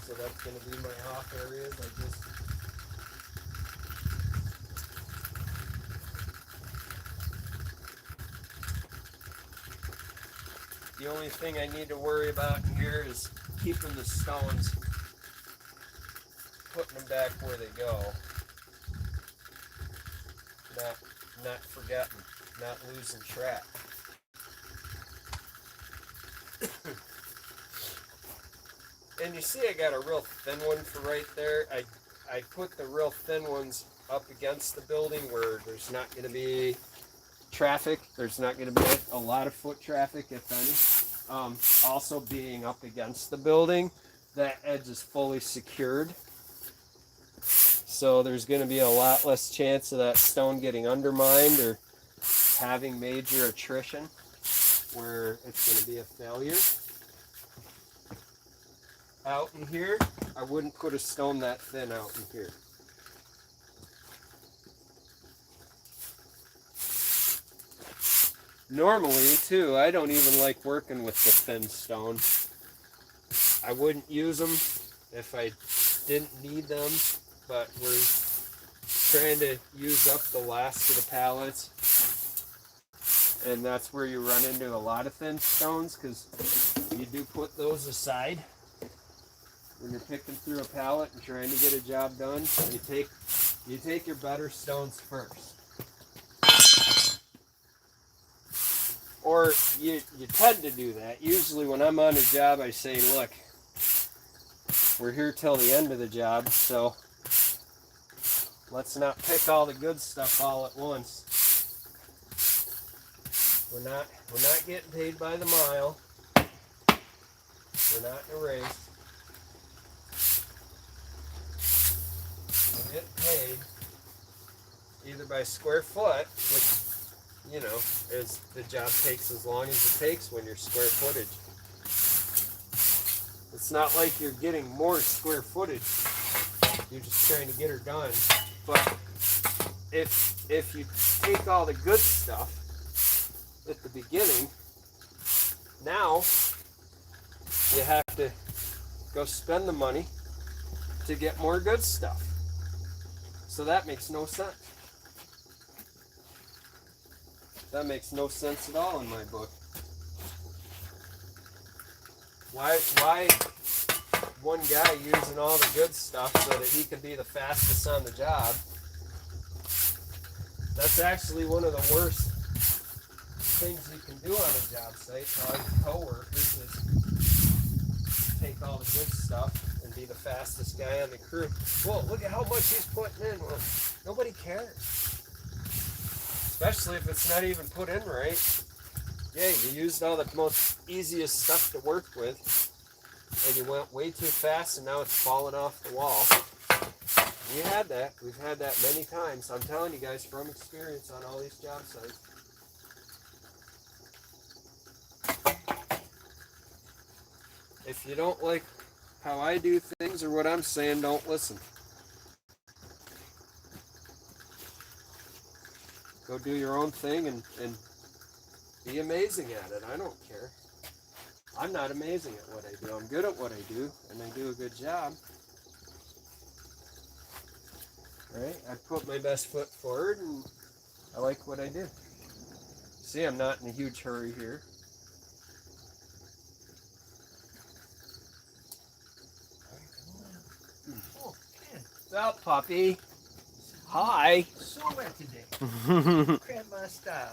So that's going to be my off areas. The only thing I need to worry about here is keeping the stones, putting them back where they go. Not forgetting, not losing track. And you see I got a real thin one for right there. I put the real thin ones up against the building where there's not going to be traffic. There's not going to be a lot of foot traffic, if any. Also being up against the building, that edge is fully secured. So there's going to be a lot less chance of that stone getting undermined or having major attrition where it's going to be a failure. Out in here, I wouldn't put a stone that thin out in here. Normally, too, I don't even like working with the thin stone. I wouldn't use them if I didn't need them, but we're trying to use up the last of the pallets. And that's where you run into a lot of thin stones, because you do put those aside. When you're picking through a pallet and trying to get a job done, you take your better stones first. Or you tend to do that. Usually when I'm on a job, I say, look, we're here till the end of the job, so let's not pick all the good stuff all at once. We're not getting paid by the mile. We're not in a race. We're getting paid either by square foot, which, you know, is the job takes as long as it takes when you're square footage. It's not like you're getting more square footage. You're just trying to get her done. But if you take all the good stuff at the beginning, now you have to go spend the money to get more good stuff. So that makes no sense. That makes no sense at all in my book. Why one guy using all the good stuff so that he can be the fastest on the job? That's actually one of the worst things you can do on a job site for all your co-workers is take all the good stuff and be the fastest guy on the crew. Well, look at how much he's putting in. Well, nobody cares. Especially if it's not even put in right. Yeah, you used all the most easiest stuff to work with, and you went way too fast, and now it's falling off the wall. We had that. We've had that many times. I'm telling you guys from experience on all these job sites. If you don't like how I do things or what I'm saying, don't listen. Go do your own thing and be amazing at it. I don't care. I'm not amazing at what I do. I'm good at what I do, and I do a good job. Right? I put my best foot forward, and I like what I do. See, I'm not in a huge hurry here. Oh, man. What's up, puppy? Hi. So wet today. Grandma style.